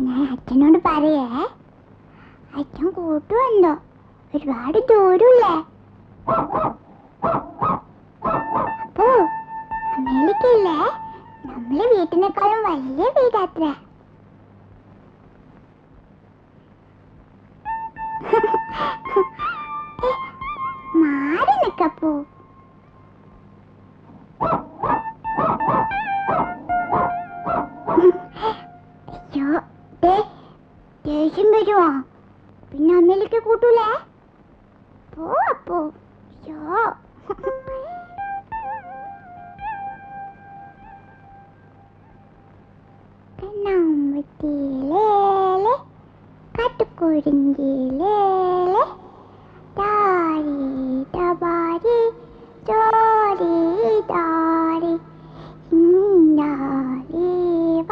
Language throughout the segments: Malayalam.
ഞാൻ അച്ഛനോട് പറയേ, അച്ഛൻ കൂട്ടുവല്ലോ, ഒരുപാട് ദൂരമില്ലേ. അപ്പോ അമ്മയിലേക്കില്ലേ നമ്മളെ വീട്ടിനേക്കാളും വലിയ വീടാത്ര. മാറി നിക്കപ്പോ. അയ്യോ, ദേഷ്യം വരുമോ? പിന്നെ അമ്മയിലേക്ക് കൂട്ടൂലേ? പോ അപ്പോ. അയ്യോ, കണ്ണാമ്പത്തിയിലേലെ കാട്ടുകുരുങ്കിയിലേലെ താരി തബാരി ചോരി താരി ഇന്നാലിവ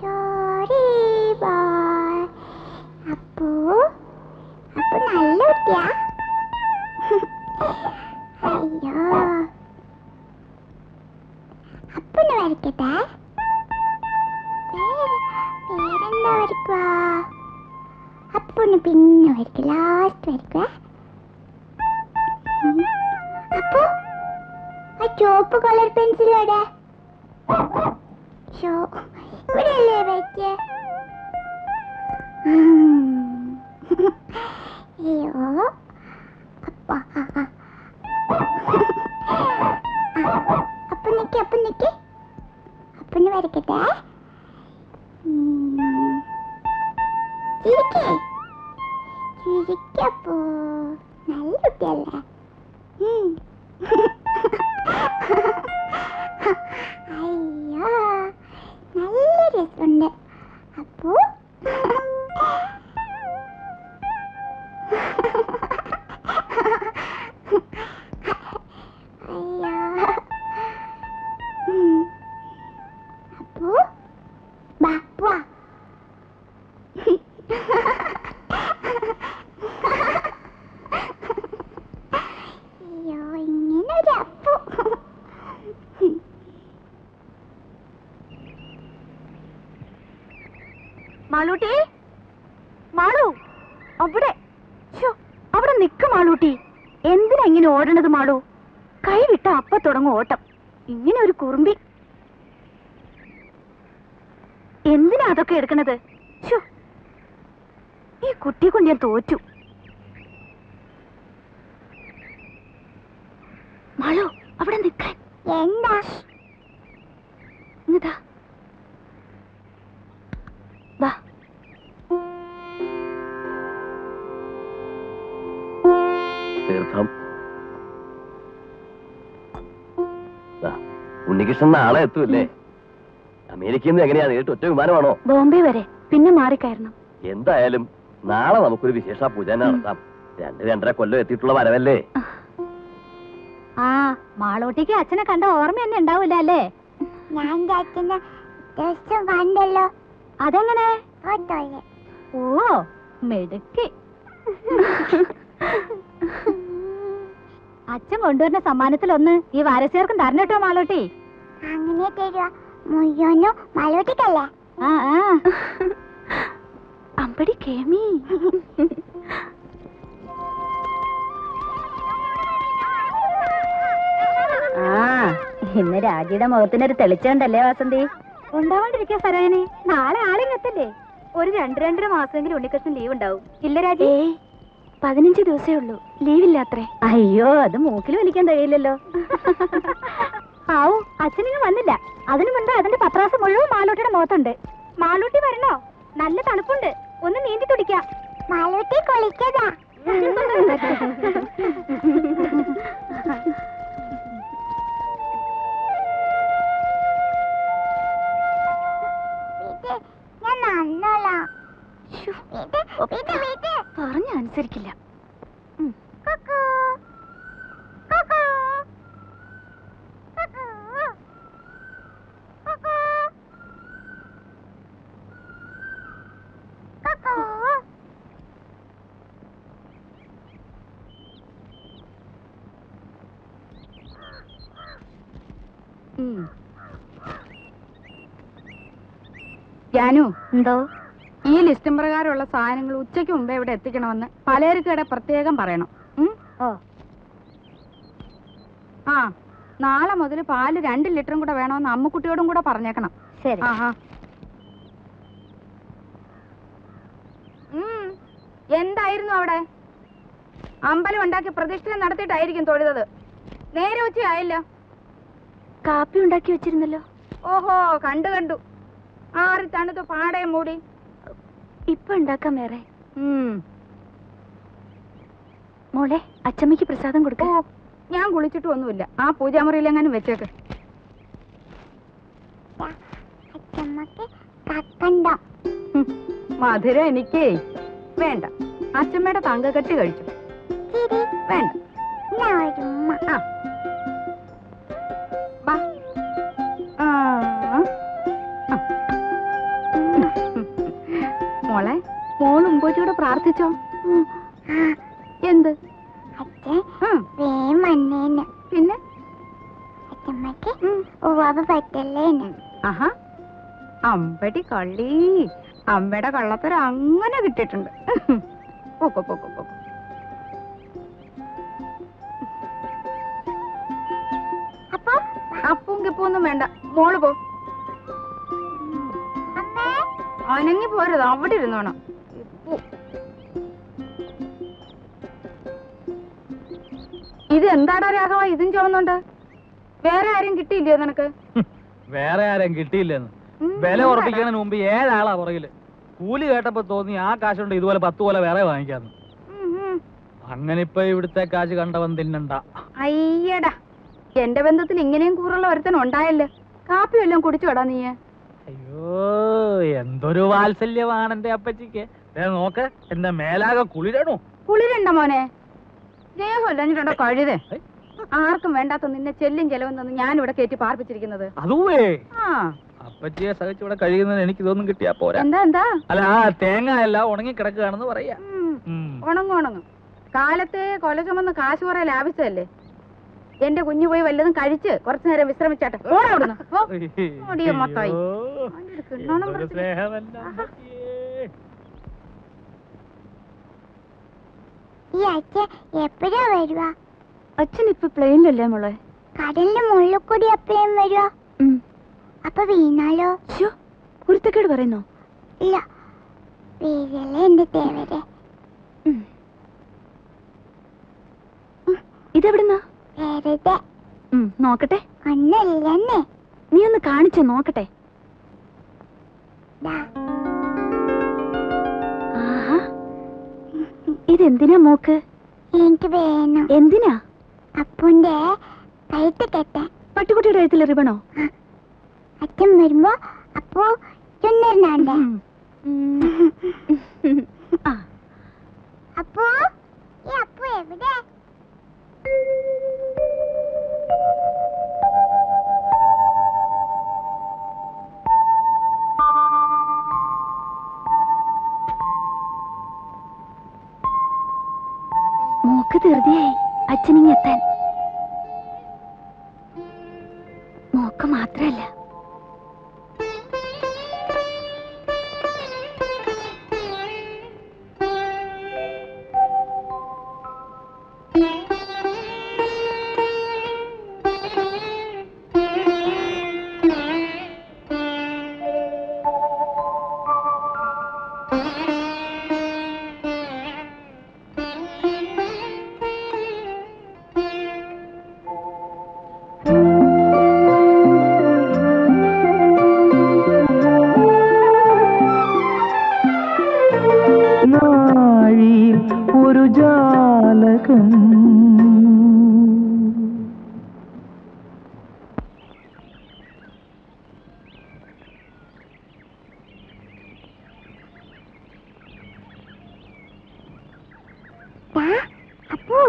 ചോരി ബായ്. അപ്പോ നല്ല കുട്ടിയാ. അയ്യോ, അപ്പനെ വരയ്ക്കട്ടെ. പേരെന്താ വരയ്ക്കുക? അപ്പന് പിന്നെ വരയ്ക്കുക, ലാസ്റ്റ് വരയ്ക്കുക. അപ്പോ ആ ചുവപ്പ് കളർ പെൻസിലോടെ ഇവിടെയല്ലേ വരയ്ക്കുക? അയ്യോ, അപ്പൊ നിക്ക് അപ്പന് വരയ്ക്കട്ടെ. ചിരിക്കപ്പോ നല്ല കുട്ടിയല്ലേ. അയ്യോ, നല്ല രസമുണ്ട്. അപ്പോ മാളൂട്ടി, മാളു, അവിടെ അവിടെ നിക്ക് മാളൂട്ടി. എന്തിനാ ഇങ്ങനെ ഓടണത് മാളു? കൈ വിട്ട അപ്പ തുടങ്ങും ഓട്ടം. ഇങ്ങനെ ഒരു കുറുമ്പി. എന്തിനാ അതൊക്കെ എടുക്കണത്? ഈ കുട്ടിയെ കൊണ്ട് ഞാൻ തോറ്റു. മാളു, അവിടെ നിക്കാൻ. എന്താ? ഇതാ വാ. തീർത്ഥം. ഉണ്ണികൃഷ്ണൻ നാളെ എത്തൂല്ലേ? അമേരിക്കയിൽ നിന്ന് എങ്ങനെയാ നേരിട്ട് ഒറ്റ വിമാനമാണോ? ബോംബെ വരെ, പിന്നെ മാറിക്കയറണം. എന്തായാലും നാളെ നമുക്കൊരു വിശേഷ പൂജ നടത്താം. 2-2.5 കൊല്ലം എത്തിയിട്ടുള്ള വരവല്ലേ. ആ, മാളൂട്ടിക്ക് അച്ഛനെ കണ്ട ഓർമ്മ തന്നെ ഉണ്ടാവില്ല അല്ലേ? ഞാൻ അച്ഛനെ ദിവസം കണ്ടല്ലോ. അതെങ്ങനെ? ഓ, മെടുക്കി. അച്ഛൻ കൊണ്ടുവരുന്ന സമ്മാനത്തിലൊന്ന് ഈ വാരസ്യർക്കും തരണട്ടോ മാളൂട്ടി. അങ്ങനെ തരുക മുയ്യോനോ മാളൂട്ടിക്കല്ലേ? ആ അമ്പടി കേമി. ഇന്ന് രാജിയുടെ മുഖത്തിനൊരു തെളിച്ചുണ്ടല്ലേ വാസന്തി? ഉണ്ടാവാണ്ടിരിക്കാ സരായനെ. നാളെ ആളിങ്ങത്തല്ലേ? ഒരു 2-2.5 മാസമെങ്കിലും ഉണ്ണിക്കൃഷ്ണൻ ലീവ് ഉണ്ടാവും. ഇല്ല രാജി? 15 ദിവസമേ ഉള്ളൂ, ലീവില്ലാത്രേ. അയ്യോ, അത് മൂക്കിൽ വലിക്കാൻ കഴിയില്ലല്ലോ. ആവൂ, അച്ഛനിങ്ങ് വന്നില്ല. അതിനു മുൻപ് അതിന്റെ പത്രാസം മുഴുവൻ മാളൂട്ടിയുടെ മുഖത്തുണ്ട്. മാളൂട്ടി വരണോ? നല്ല തണുപ്പുണ്ട്, ഒന്ന് നീന്തി തുടിക്കാം. മാളൂട്ടി കുളിക്കതാ. പറഞ്ഞ അനുസരിക്കില്ല. ജാനു, എന്തോ ഈ ലിസ്റ്റും പ്രകാരമുള്ള സാധനങ്ങൾ ഉച്ചയ്ക്ക് മുമ്പേ ഇവിടെ എത്തിക്കണമെന്ന് പലചരക്കടെ പ്രത്യേകം പറയണം. ഓ ആ, നാളെ മുതൽ പാല് 2 ലിറ്ററും കൂടെ വേണമെന്ന് അമ്മുക്കുട്ടിയോടും കൂടെ പറഞ്ഞേക്കണം. ശരി. എന്തായിരുന്നു അവിടെ? അമ്പലം ഉണ്ടാക്കി പ്രതിഷ്ഠ നടത്തിയിട്ടായിരിക്കും തൊഴുതത്. നേരെ ഉച്ചയായല്ലോ. കാപ്പി ഉണ്ടാക്കി വെച്ചിരുന്നല്ലോ. ഓഹോ, കണ്ടു. ആറി തണുത്ത് പാടയും മൂടി. ഇപ്പൊ ഉണ്ടാക്കാം വേറെ. മോളെ, അച്ചമ്മയ്ക്ക് പ്രസാദം കൊടുക്കോ? ഞാൻ കുളിച്ചിട്ട് ഒന്നുമില്ല. ആ പൂജാമുറിയിലെങ്ങാനും വെച്ചേക്ക്. മധുര എനിക്കേ വേണ്ട. അച്ചമ്മയുടെ തങ്കക്കെട്ടി കഴിച്ചു. വേണ്ട. മോളെ, മോൾ ഉമ്പോച്ചിയോട് പ്രാർത്ഥിച്ചോ? എന്ത്? പിന്നെ ആഹാ, അമ്പടി കള്ളി. അമ്മയുടെ കള്ളത്തരം അങ്ങനെ കിട്ടിയിട്ടുണ്ട്. പോക്കോ പോക്കോ പോക്കോ. അപ്പവും കിപ്പൊന്നും വേണ്ട, മോള് പോ. അനങ്ങി പോരുത്, അവിടെ ഇരുന്നോണം. ഇത് എന്താടാ രാഘവ, ഇതും ചുവന്നുണ്ട്? വേറെ ആരും കിട്ടിയില്ലയോ നിനക്ക്? വേറെ ആരും കിട്ടിയില്ലെന്ന് വില ഉറപ്പിക്കുന്നതിന് മുമ്പ് 7 ആളാ പുറകില്. കൂലി കേട്ടപ്പോ തോന്നി ആ കാശുണ്ട് ഇതുപോലെ 10 പോലെ വേറെ വാങ്ങിക്കാന്ന്. അങ്ങനെ ഇപ്പൊ ഇവിടുത്തെ കാശ് കണ്ടവൻ തിന്നണ്ട. അയ്യടാ, എന്റെ ബന്ധത്തിൽ ഇങ്ങനെയും കൂറുള്ള ഒരുത്തൻ ഉണ്ടായല്ലോ. കാപ്പി വല്ലതും കുടിച്ചോടാ നീ? അയ്യോ, എന്തൊരു വാത്സല്യമാണ് എന്റെ അപ്പച്ചിക്ക്. നോക്ക്, എന്റെ മേലാകെ കുളിരണോ? കുളിരണ്ട മോനെ, ദേഹമല്ലോ കഴുതേ. ആർക്കും വേണ്ടാത്ത നിന്നെ ചെല്ലും ചെലവും തന്ന് ഞാനിവിടെ കയറ്റി പാർപ്പിച്ചിരിക്കുന്നത്. അതുവേ അപ്പച്ചിയെ സഹിച്ചിവിടെ കഴിയുന്നതിന് എനിക്ക് ഇതൊന്നും കിട്ടിയാ പോരാ. എന്താ അല്ല, ആ തേങ്ങ എല്ലാം ഉണങ്ങി കിടക്കുകയാണെന്ന് പറയാ. ഉണങ്ങും. കാലത്തെ കൊല ചുമന്ന് കാശ് കുറെ ലാഭിച്ചതല്ലേ. എന്റെ കുഞ്ഞു പോയി വല്ലതും കഴിച്ച് കുറച്ചു നേരം വിശ്രമിച്ചാട്ടെ. എപ്പോഴാ വരുക? അച്ഛൻ ഇപ്പൊ പ്ലെയിനിലല്ലേ മോളെ? കടലിന്റെ മുകളിൽ കൂടി എപ്പോഴും വരുക. അപ്പൊ വീണാലോ? കുരുത്തക്കേട് പറയുന്നോ? ഇല്ല, വീഴല്ലേ എന്റെ തേവരെ. ഇതെവിടുന്നാ? വെറുതെ നോക്കട്ടെ. ഒന്നല്ലേ, നീ ഒന്ന് കാണിച്ചു നോക്കട്ടെ. ഇതെന്തിനാ മോക്ക്? എനിക്ക് വേണം. എന്തിനാ? അപ്പുന്റെ കഴുത്ത് കെട്ടാൻ. പട്ടുകുട്ടിയുടെ കഴുത്തിൽ റിബണോ? അച്ഛൻ വരുമ്പോ അപ്പു ചുന്നറിനാണ്ട്. അപ്പു, ഈ അപ്പു എവിടെ? മോക്ക് ധൃതിയായി അച്ഛനിങ്ങെത്താൻ. മോക്ക് മാത്രല്ല, ഒരു ജാലകം അപ്പു,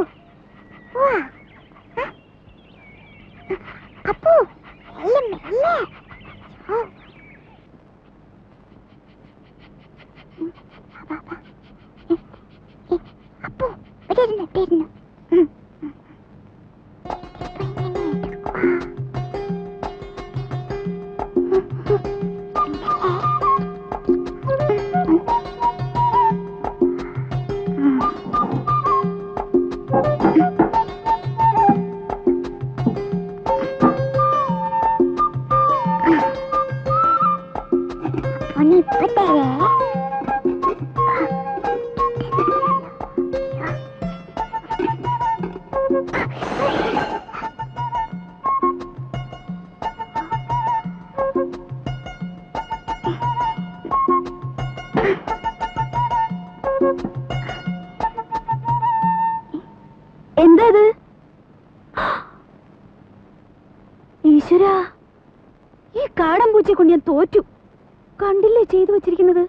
അപ്പു, മെല്ലെ. അപ്പു, ഇവിടെ ഇരുന്നു. എന്താ ഇത്? ഈശ്വര, ഈ കാടൻ പൂച്ചയെ കൊണ്ട് ഞാൻ തോറ്റു. കണ്ടില്ലേ ചെയ്തു വച്ചിരിക്കുന്നത്?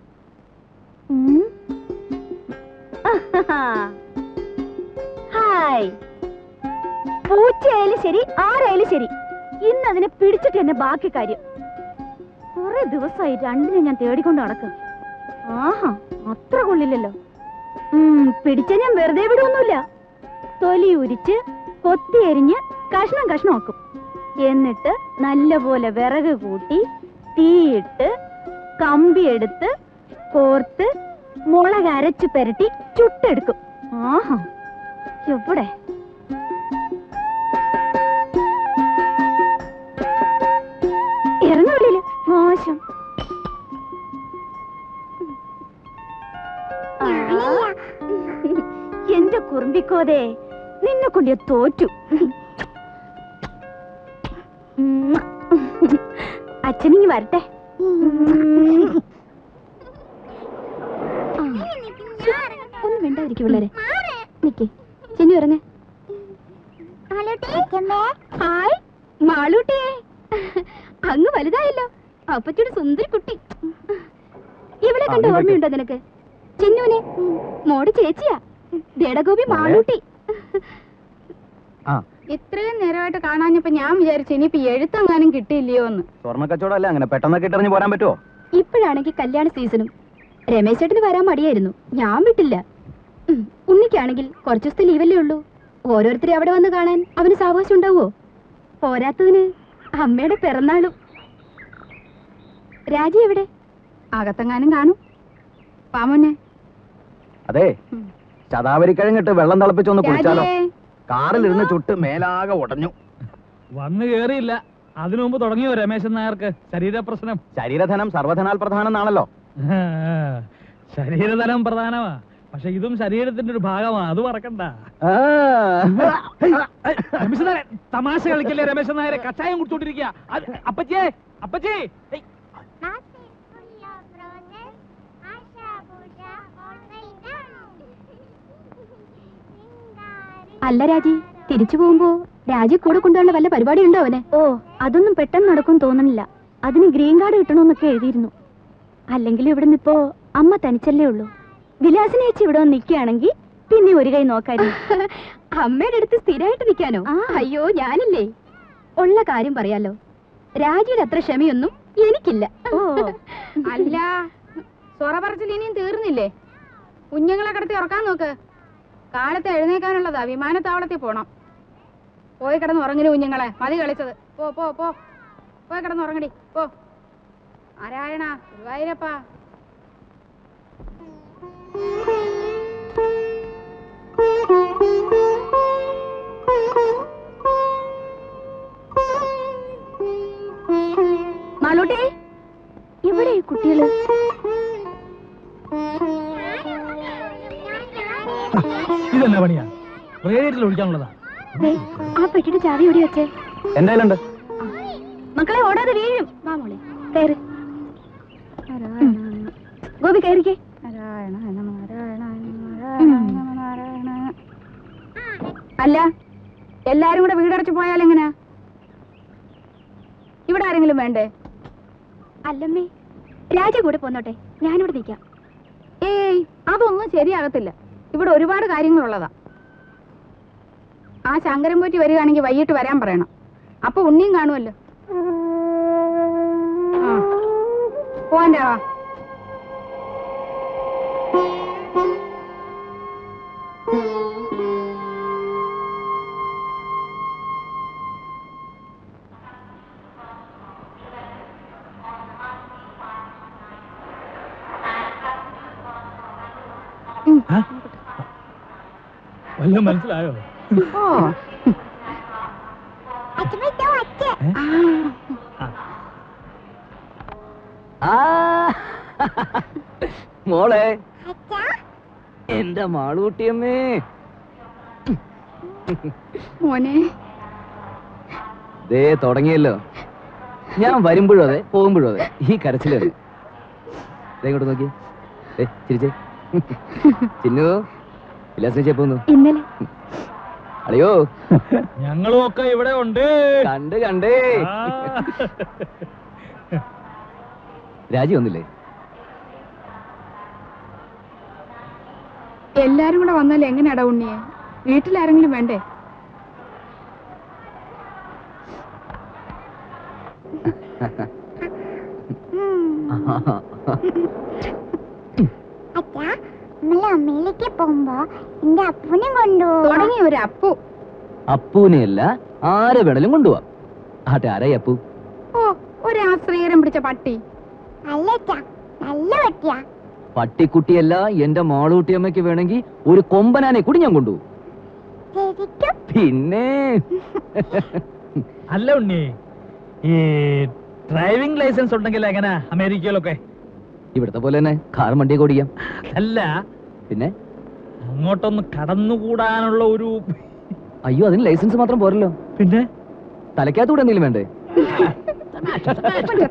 ഹായ്. പൂച്ചയായാലും ശരി, ആരായാലും ശരി, ഇന്ന് അതിനെ പിടിച്ചിട്ട് തന്നെ ബാക്കി കാര്യം. കുറെ ദിവസമായി രണ്ടിനെ ഞാൻ തേടിക്കൊണ്ട് നടക്കും. ആഹാ, അത്ര കൊള്ളില്ലല്ലോ. പിടിച്ച ഞാൻ വെറുതെ വിടുവൊന്നുമില്ല. തൊലി ഉരിച്ച് കൊത്തി എരിഞ്ഞ് കഷ്ണം കഷ്ണമാക്കും. എന്നിട്ട് നല്ലപോലെ വിറക് കൂട്ടി തീയിട്ട് കമ്പിയെടുത്ത് കോർത്ത് മുളക് അരച്ചു പെരട്ടി ചുട്ടെടുക്കും. ആഹാ, എവിടെ? ഇറങ്ങുള്ളില് മോശം. എന്റെ കുറുമ്പിക്കോതേ, നിന്നെ കൊണ്ട് തോറ്റു. അച്ഛനിങ്ങി വരട്ടെ. ഒന്നും വേണ്ടായിരിക്കും പിള്ളേരെ. നിക്കേ, ചെന്നു ഇറങ്ങേ. ഹായ് മാളൂട്ടിയെ, അങ്ങ് വലുതായല്ലോ. അപ്പച്ചയുടെ സുന്ദരി കുട്ടി. ഇവിടെ കണ്ട ഓർമ്മയുണ്ടോ നിനക്ക്? ചെന്നുവിനെ മോടെ ചേച്ചിയാ, ദേടഗോപി മാളൂട്ടി. ഇത്രയും നേരമായിട്ട് കാണാഞ്ഞപ്പോ ഞാൻ വിചാരിച്ചു ഇനിയിപ്പോ എഴുത്തെങ്ങാനും കിട്ടിയില്ലയോ എന്ന്. സ്വർണ്ണ കച്ചവടം അല്ലേ, അങ്ങനെ പെട്ടെന്ന് കിട്ടറിഞ്ഞ് പോരാൻ പറ്റുമോ? ഇപ്പോഴാണെങ്കിൽ കല്യാണ സീസണും. രമേശ് ചേട്ടന് വരാൻ മടിയായിരുന്നു, ഞാൻ വിട്ടില്ല. ഉണ്ണിക്കാണെങ്കിൽ കുറച്ചു ദിവസത്തെ ലീവല്ലേ ഉള്ളൂ. ഓരോരുത്തരെ അവിടെ വന്ന് കാണാൻ അവന് സാവകാശം ഉണ്ടാവോ? പോരാത്തതിന് അമ്മയുടെ പിറന്നാളും. രാജി എവിടെ? അകത്തെങ്ങാനും കാണും. പാമോനെ. അതെ, ശതാവരിക്കഴിഞ്ഞിട്ട് വെള്ളം തിളപ്പിച്ചൊന്ന് കുളിച്ചാലോ? കാറിലിരുന്ന് ചുട്ട് മേലാകെ ഉടഞ്ഞു. വന്നു കേറിയില്ല, അതിനു മുമ്പ് തുടങ്ങിയോ രമേശൻ നായർക്ക് ശരീരപ്രശ്നം? ശരീരധനം സർവധനാൽ പ്രധാനം എന്നാണല്ലോ. ശരീരധനം പ്രധാനമാ, പക്ഷെ ഇതും ശരീരത്തിന്റെ ഒരു ഭാഗമാ, അത് മറക്കണ്ട. രമേശൻ നായരെ, തമാശ കളിക്കല്ലേ രമേശൻ നായരെ? കഷായം കുടിച്ചോണ്ടിരിക്കുക. അപ്പച്ചേ, അപ്പച്ചേ. അല്ല രാജി, തിരിച്ചു പോകുമ്പോ രാജി കൂടെ കൊണ്ടുള്ള വല്ല പരിപാടി ഉണ്ടോ അവന്? ഓ, അതൊന്നും പെട്ടെന്ന് നടക്കും തോന്നണില്ല. അതിന് ഗ്രീൻ കാർഡ് കിട്ടണമെന്നൊക്കെ എഴുതിയിരുന്നു. അല്ലെങ്കിൽ ഇവിടെ നിപ്പോ അമ്മ തനിച്ചല്ലേ ഉള്ളൂ. വിലാസിനെ ചേച്ചി ഇവിടെ വന്ന് നിൽക്കുകയാണെങ്കിൽ പിന്നെ ഒരു കൈ നോക്കായിരുന്നു. അമ്മയുടെ അടുത്ത് സ്ഥിരമായിട്ട് നിൽക്കാനോ? അയ്യോ, ഞാനില്ലേ. ഉള്ള കാര്യം പറയാലോ, രാജിയുടെ അത്ര ക്ഷമയൊന്നും എനിക്കില്ല. ഓ അല്ല, സൊറ പറച്ചിൽ ഇനിയും തീർന്നില്ലേ? കുഞ്ഞുങ്ങളെ കിടത്തി ഉറക്കാൻ നോക്ക്. കാലത്ത് എഴുന്നേക്കാനുള്ളതാ, വിമാനത്താവളത്തിൽ പോണം. പോയി കിടന്ന് ഉറങ്ങിന് കുഞ്ഞുങ്ങളെ, മതി കളിച്ചത്. പോ പോ പോ, പോയി കിടന്ന് ഉറങ്ങടി. പോ. നാരായണ ഗുരുവായൂരപ്പാ. മാളൂട്ടി, ഇവിടെ ഈ കുട്ടികള് ഇതെന്നാ പണിയാ? റേഡിയേറ്ററിൽ ഒഴിക്കാനുള്ളതാ. ആ പെട്ടിയുടെ ചാവി ഓടി വെച്ചേ. എന്തായാലും മക്കളെ, ഓടാതെ വീഴും. വാ മോളെ, കയറി. ഗോപി കയറിക്കേ. അല്ല, എല്ലാരും കൂടെ വീടടച്ചു പോയാൽ എങ്ങനെയാ? ഇവിടെ ആരെങ്കിലും വേണ്ടേ? അല്ലമ്മേ, രാജ കൂടെ പോന്നോട്ടെ, ഞാനിവിടെ നിൽക്കാം. ഏയ്, അതൊന്നും ശരിയാകത്തില്ല. ഇവിടെ ഒരുപാട് കാര്യങ്ങളുള്ളതാ. ആ ശങ്കരൻ പോറ്റി വരികയാണെങ്കിൽ വൈകിട്ട് വരാൻ പറയണം. അപ്പൊ ഉണ്ണിയും കാണുമല്ലോ. പോവാൻ്റെ വാ. വല്ലതും മനസ്സിലായോ? ഓ, ആ മോളെ, അച്ഛാ എന്റെ മാളൂട്ടിയമ്മേ. മോനെ ദേ തുടങ്ങിയല്ലോ. ഞാൻ വരുമ്പോഴും അതെ, പോകുമ്പോഴും അതെ, ഈ കരച്ചിലാണ്. ഇങ്ങോട്ട് നോക്കി, ചിരിച്ചേ. ചിന്നു, വിലാസിനെ പോന്നു. ഇന്നലെ അളിയോ, ഞങ്ങളും ഒക്കെ ഇവിടെ ഉണ്ട്. കണ്ടേ. രാജി വന്നില്ലേ? എല്ലാരും കൂടെ വന്നാൽ എങ്ങനെയാടാ ഉണ്ണിയെ? വീട്ടിലാരെങ്കിലും വേണ്ടേ? അച്ഛാ നമ്മള് അമ്മയിലേക്ക് പോകുമ്പോ എന്റെ അപ്പൂനെ കൊണ്ടുപോകും. തുടങ്ങി ഒരു അപ്പു. അപ്പൂനെയല്ല, ആരെ വേണേലും കൊണ്ടുപോവാം. ആട്ടെ, ആരായി അപ്പു? ഓ, ഒരു ആശ്രയരം പിടിച്ച പട്ടി. അല്ല അച്ഛാ, നല്ല പട്ടിയാ. പട്ടിക്കുട്ടിയല്ല, എന്റെ മാളൂട്ടിയമ്മയ്ക്ക് വേണമെങ്കിൽ ഒരു കൊമ്പനാനെ കൂടി ഞാൻ കൊണ്ടുപോകും. ശരിക്കും? പിന്നെ അല്ല ഉണ്ണി, ഈ ഡ്രൈവിംഗ് ലൈസൻസ് ഉണ്ടെങ്കിൽ എങ്ങനെ അമേരിക്കയിലൊക്കെ? ഇവിടത്തെ പോലെ തന്നെ കാർ വണ്ടിയൊക്കെ ഓടിക്കാം. അല്ല, പിന്നെ അങ്ങോട്ടൊന്ന് കടന്നുകൂടാനുള്ള ഒരു... അയ്യോ, അതിന് ലൈസൻസ് മാത്രം പോരല്ലോ. പിന്നെ തലയ്ക്കകത്തൂടെ എന്തെങ്കിലും വേണ്ടേ?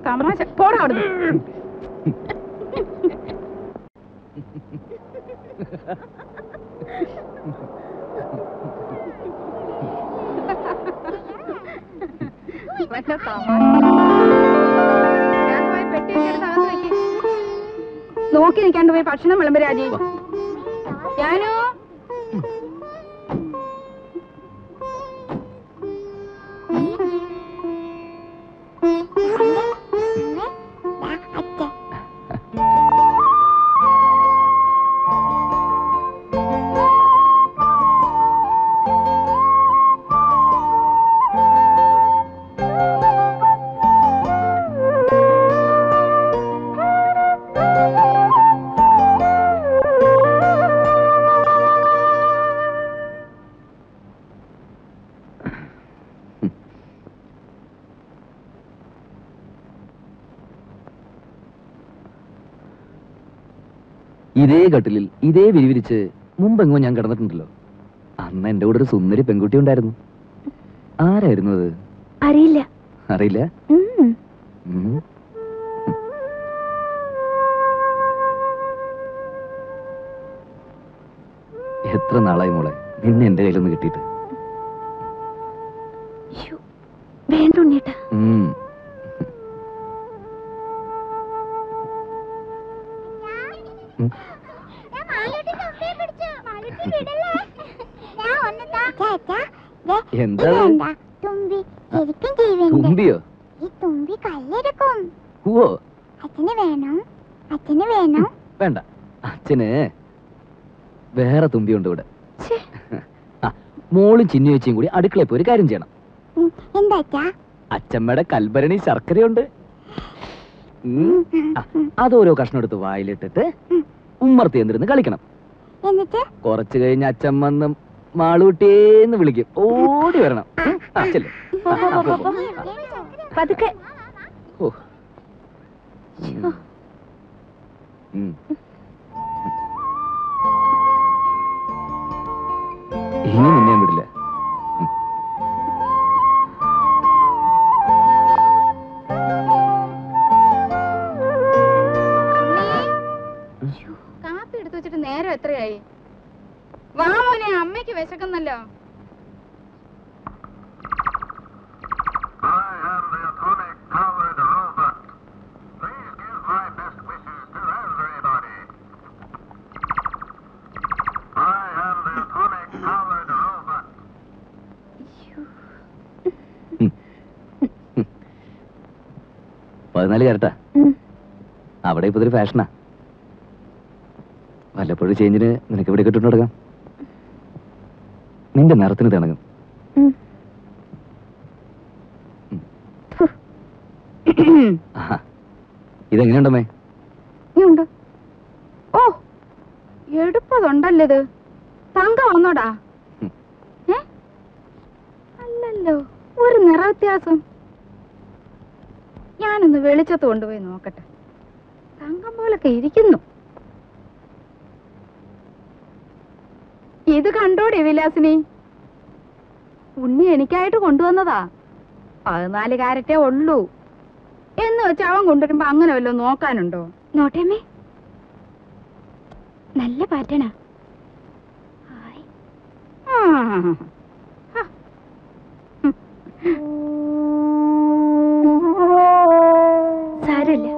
തമാശ. പോടാ അവിടുന്ന്. വല്ല തമാശ. ഞാൻ പോയി പെട്ടിയൊക്കെ എടുത്ത് അകത്ത് വെക്ക്. നോക്കി നിൽക്കാണ്ട് പോയി ഭക്ഷണം വിളമ്പ് രാജി. ഞാനോ ഇതേ കട്ടിലിൽ ഇതേ വിരിവിരിച്ച് മുമ്പെങ്ങോ ഞാൻ കിടന്നിട്ടുണ്ടല്ലോ. അന്ന് എന്റെ കൂടെ ഒരു സുന്ദരി പെൺകുട്ടി ഉണ്ടായിരുന്നു. ആരായിരുന്നു അത്? അറിയില്ല. അറിയില്ല? എത്ര നാളായി മോളെ നിന്നെ എന്റെ കയ്യിലൊന്ന് കിട്ടിയിട്ട്. വേണ്ട ഉണ്ണീട്ടാ. എന്താ തുമ്പി ശരിക്കും ജീവനുണ്ട്. തുമ്പിയോ? ഈ തുമ്പി കല്ലെടുക്കും. ഓ, അച്ഛന് വേണം, അച്ഛന് വേണം. വേണ്ട, അച്ഛന് വേറെ തുമ്പിയുണ്ട് ഇവിടെ. മോളും ചിന്നു ചേച്ചിയും കൂടി അടുക്കളയിൽ പോയി ഒരു കാര്യം ചെയ്യണം. എന്താ അച്ഛാ? അച്ഛമ്മയുടെ കൽഭരണി ശർക്കരയുണ്ട്. അതോരോ കഷ്ണം എടുത്ത് വായിലിട്ടിട്ട് ഉമ്മർത്തി എന്നിരുന്ന് കളിക്കണം. എന്നിട്ട് കുറച്ചു കഴിഞ്ഞ് അച്ഛമ്മന്ന് മാളൂട്ടേന്ന് വിളിക്കും. ഓടി വരണം. ചെല്ലേ. പതുക്കെ. ഓ, ഇനി നിന്നെ വിടില്ല. കാപ്പി എടുത്തു വെച്ചിട്ട് നേരം എത്രയായി? വാ മോനെ, അമ്മയ്ക്ക് വിശക്കുന്നല്ലോ. പതിനാല് കരട്ടാ. അവിടെ ഇപ്പൊ ഇതൊരു ഫാഷനാ. വല്ലപ്പോഴും ചേഞ്ചിന് നിനക്ക് ഇവിടെ കിട്ടുന്നു നടക്കാം. നിന്റെ നിറത്തിന് തിണങ്ങും. ഇതെങ്ങനെയുണ്ടമ്മേ? ഉണ്ട്. ഓ, എടുപ്പതുണ്ടല്ലോ ഇത്. തങ്ക വന്നോടാ? അല്ലല്ലോ, ഒരു നിറ വ്യത്യാസം. ഞാനൊന്ന് വെളിച്ചത്ത് കൊണ്ടുപോയി നോക്കട്ടെ. തങ്കം പോലൊക്കെ ഇരിക്കുന്നു. ഇത് കണ്ടോടെ വിലാസിനി, ഉണ്ണി എനിക്കായിട്ട് കൊണ്ടുവന്നതാ. 14 കാരറ്റേ ഉള്ളൂ എന്ന് വെച്ച് അവൻ കൊണ്ടുവരുമ്പോ അങ്ങനെ വല്ലതും നോക്കാനുണ്ടോ? നോട്ടേമ്മേ, നല്ല പാറ്റേണാ. സാരമില്ല,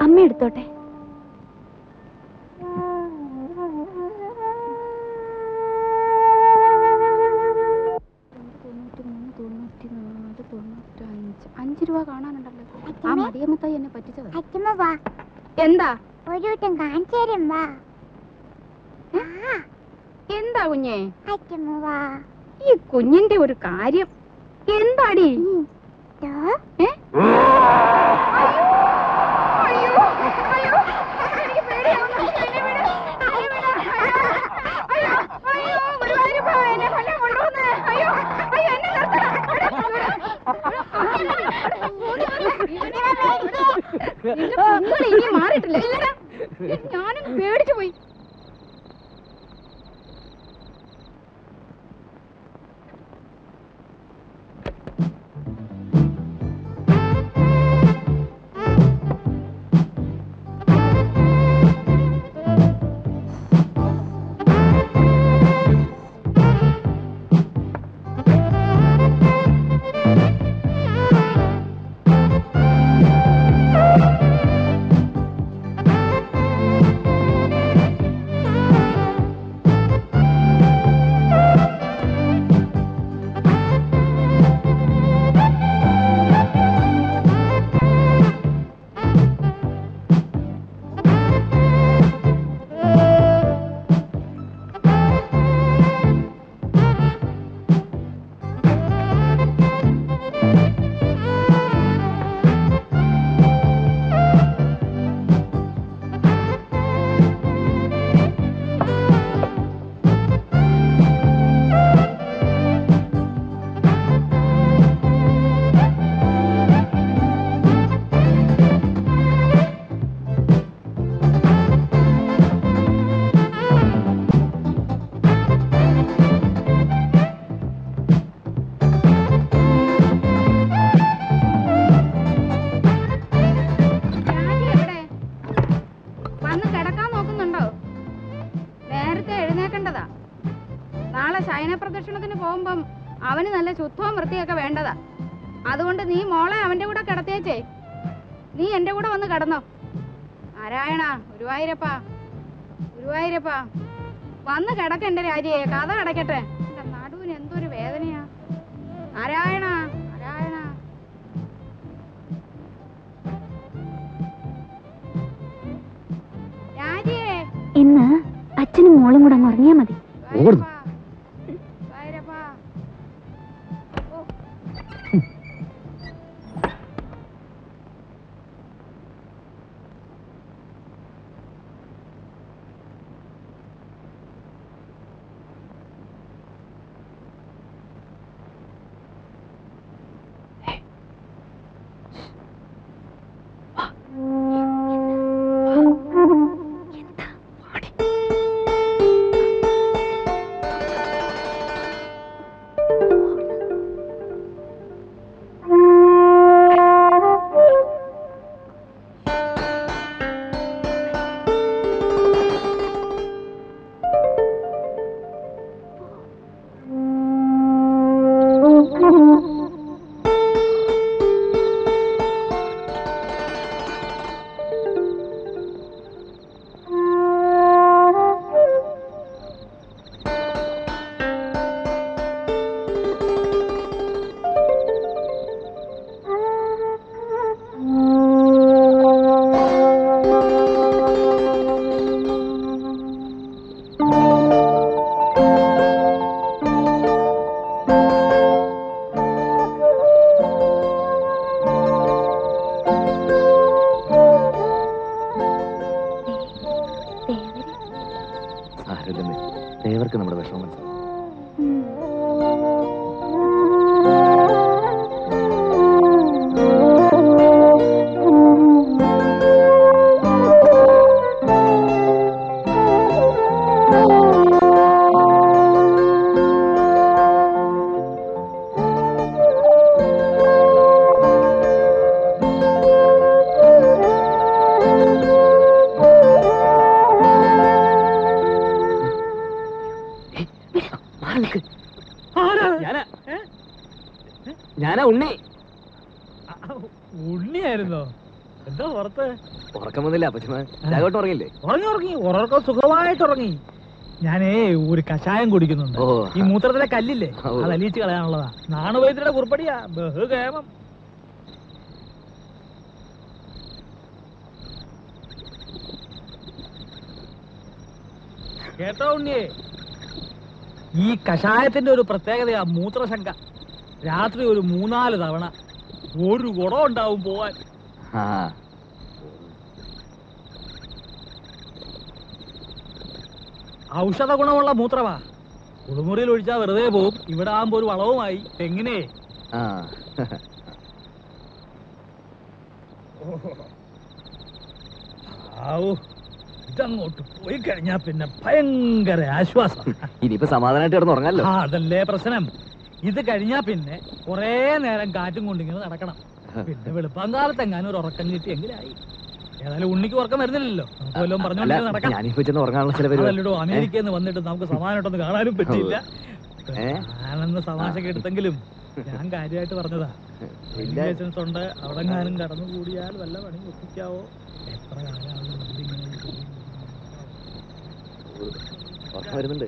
അമ്മ എടുത്തോട്ടെ. $5 കാണാനുണ്ടല്ലോ. ആ മടിയമ്മത്തായി എന്നെ പറ്റിച്ചത്. അച്ഛമ്മ വാ, എന്താ ഒരു വട്ടം കാണിച്ചു തരും വാ. എന്താ കുഞ്ഞേ? അച്ഛമ്മ വാ. ഈ കുഞ്ഞിന്റെ ഒരു കാര്യം എന്താടി? ദോ. ഏ? അയ്യോ, അയ്യോ, എനിക്ക് പേടിയാവുന്നു. എന്നെ വിട്, എന്നെ വിട്. അയ്യോ, അയ്യോ, ഗുരുവായൂരപ്പാ, എന്നെ കൊല്ലാൻ കൊണ്ടുവന്നേ. അയ്യോ, അയ്യോ, എന്നെ നിർത്തണം. നിങ്ങൾ ഇനി മാറിയിട്ടില്ല. ഞാനും പേടിച്ചു പോയി. ശയനപ്രദക്ഷിണത്തിന് പോകുമ്പം അവന് നല്ല ശുദ്ധവും വൃത്തിയൊക്കെ വേണ്ടതാ. അതുകൊണ്ട് നീ മോളെ അവന്റെ കൂടെ കിടത്തിയേച്ചേ. നീ എന്റെ കൂടെ വന്ന് കിടന്നോ. നാരായണ, ഗുരുവായൂരപ്പാ, ഗുരുവായൂരപ്പാ, വന്ന് കിടക്ക എന്റെ രാജിയെ. കഥ കിടക്കട്ടെ. എന്റെ നടുവിന് എന്തൊരു വേദനയാ. നാരായണ, നാരായണ. രാജിയെ, ഇന്ന് അച്ഛനും മോളും കൂടെ അങ്ങ് ഉറങ്ങിയാ മതി. ദേവർക്ക് നമ്മുടെ വിഷമം മനസ്സിലാവും. ഞാനാ ഉണ്ണി. ഉണ്ണിയായിരുന്നോ? എന്താ പുറത്ത്? ഉറക്കം വന്നില്ല അപ്പച്ചമ്മ. രാഘവട്ടം ഉറങ്ങില്ലേ? ഉറങ്ങി ഉറക്കം സുഖമായിട്ട് ഉറങ്ങി. ഞാനേ ഒരു കഷായം കുടിക്കുന്നുണ്ട്. ഓ. ഈ മൂത്രത്തിലെ കല്ലില്ലേ, ഓ. അത് അലിയിച്ച് കളയാനുള്ളതാ. നാണുവൈദ്യരുടെ കുറിപ്പടിയാ, ബഹുകേമം. കേട്ടോ ഉണ്ണിയേ, ഈ കഷായത്തിന്റെ ഒരു പ്രത്യേകതയാ മൂത്രശങ്ക. രാത്രി ഒരു 3-4 തവണ ഒരു ഗുണം ഉണ്ടാവും പോവാൻ. ആ ഔഷധ ഗുണമുള്ള മൂത്രമാ. കുളിമുറിയിൽ ഒഴിച്ചാൽ വെറുതെ പോവും. ഇവിടെ ആകുമ്പോ ഒരു വളവുമായി. എങ്ങനെ? ആ ഇതങ്ങോട്ട് പോയി കഴിഞ്ഞാ പിന്നെ ഭയങ്കര ആശ്വാസം. ഇനിയിപ്പോ സമാധാനമായിട്ട് കിടന്ന് ഉറങ്ങാലോ. അതല്ലേ പ്രശ്നം. ഇത് കഴിഞ്ഞാ പിന്നെ കൊറേ നേരം കാറ്റും കൊണ്ടിങ്ങനെ നടക്കണം. പിന്നെ വെളുപ്പാങ്കാലത്ത് എങ്ങാനും ഒരു ഉറക്കം കിട്ടിയെങ്കിലായി. ഏതായാലും ഉണ്ണിക്ക് ഉറക്കം വരുന്നില്ലല്ലോ. നമുക്ക് വല്ലതും പറഞ്ഞോണ്ട് നടക്കാം. ഞാനിപ്പോ ചെന്ന് ഉറങ്ങാനുള്ള ചില പരിപാടി. അതല്ലോ അമേരിക്കയിൽ നിന്ന് വന്നിട്ട് നമുക്ക് സമാധാനമായിട്ടൊന്ന് കാണാനും പറ്റില്ല. ഞാനെന്ന് തമാശക്ക് എടുത്തെങ്കിലും ഞാൻ കാര്യമായിട്ട് പറഞ്ഞതാ. ലൈസൻസ് ഉണ്ട്. അവിടെങ്ങാനും കടന്നു കൂടിയാൽ വല്ല പണി ഒപ്പിക്കാവോ? എത്ര കാലമാണ് ഉറക്കം വരുന്നുണ്ട്.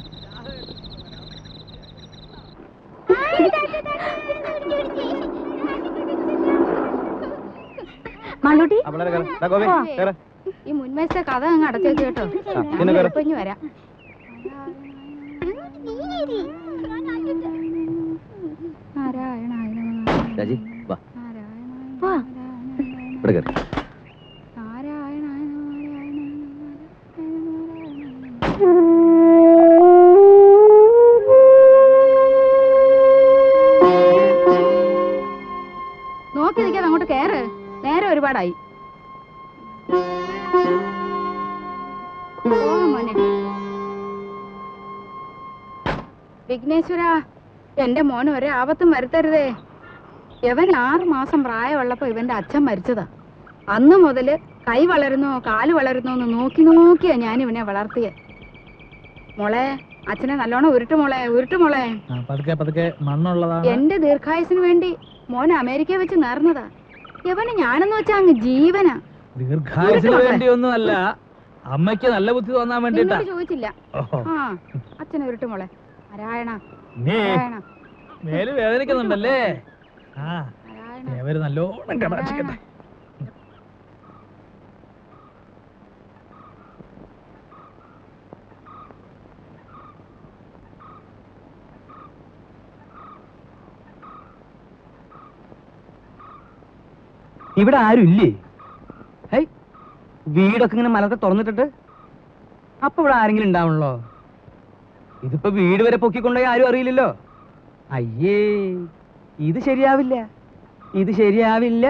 മാളൂട്ടി ഈ മുൻവശത്തെ കഥ അങ്ങ് അടച്ചേക്ക് കേട്ടോ. ഇനി വരാം. രാജി വാ, ഇവിടെ കയറി. നോക്കി നിൽക്കാതെ അങ്ങോട്ട് കേറ്. നേരെ ഒരുപാടായി. വിഘ്നേശ്വര, എന്റെ മോന് ഒരേ ആപത്തും വരുത്തരുതേ. ഇവൻ 6 മാസം പ്രായമുള്ളപ്പോ ഇവന്റെ അച്ഛൻ മരിച്ചതാ. അന്ന് മുതല് കൈ വളരുന്നോ കാല് വളരുന്നോ എന്ന് നോക്കി നോക്കിയാ ഞാൻ ഇവനെ വളർത്തിയെ. മോളെ, അച്ഛനെ നല്ലോണം ഉരുട്ടു മോളെ, ഉരുട്ടു മോളെ. എന്റെ ദീർഘായുസിന് വേണ്ടി മോൻ അമേരിക്കയിൽ വെച്ച് നേർന്നതാ. ഇവന് ഞാനെന്ന് വെച്ചാ അങ്ങ് ജീവനാ. ദീർഘായുസിന് വേണ്ടിയൊന്നും അല്ല, അമ്മയ്ക്ക് നല്ല ബുദ്ധി തോന്നാൻ വേണ്ടിട്ടാ. ചോദിച്ചില്ല. ആ, അച്ഛനെ ഉരുട്ടു മോളെ. നാരായണ, നാരായണ. മേല് വേദനിക്കുന്നുണ്ടല്ലേ? ആ, അവര് നല്ലോണം കടാക്ഷിക്കട്ടെ. ഇവിടെ ആരും ഇല്ലേ? വീടൊക്കെ ഇങ്ങനെ മലത്തെ തുറന്നിട്ടിട്ട് അപ്പൊ ഇവിടെ ആരെങ്കിലും ഉണ്ടാവണല്ലോ. ഇതിപ്പോ വീട് വരെ പൊക്കിക്കൊണ്ടുപോയി ആരും അറിയില്ലല്ലോ. അയ്യേ, ഇത് ശരിയാവില്ല, ഇത് ശരിയാവില്ല.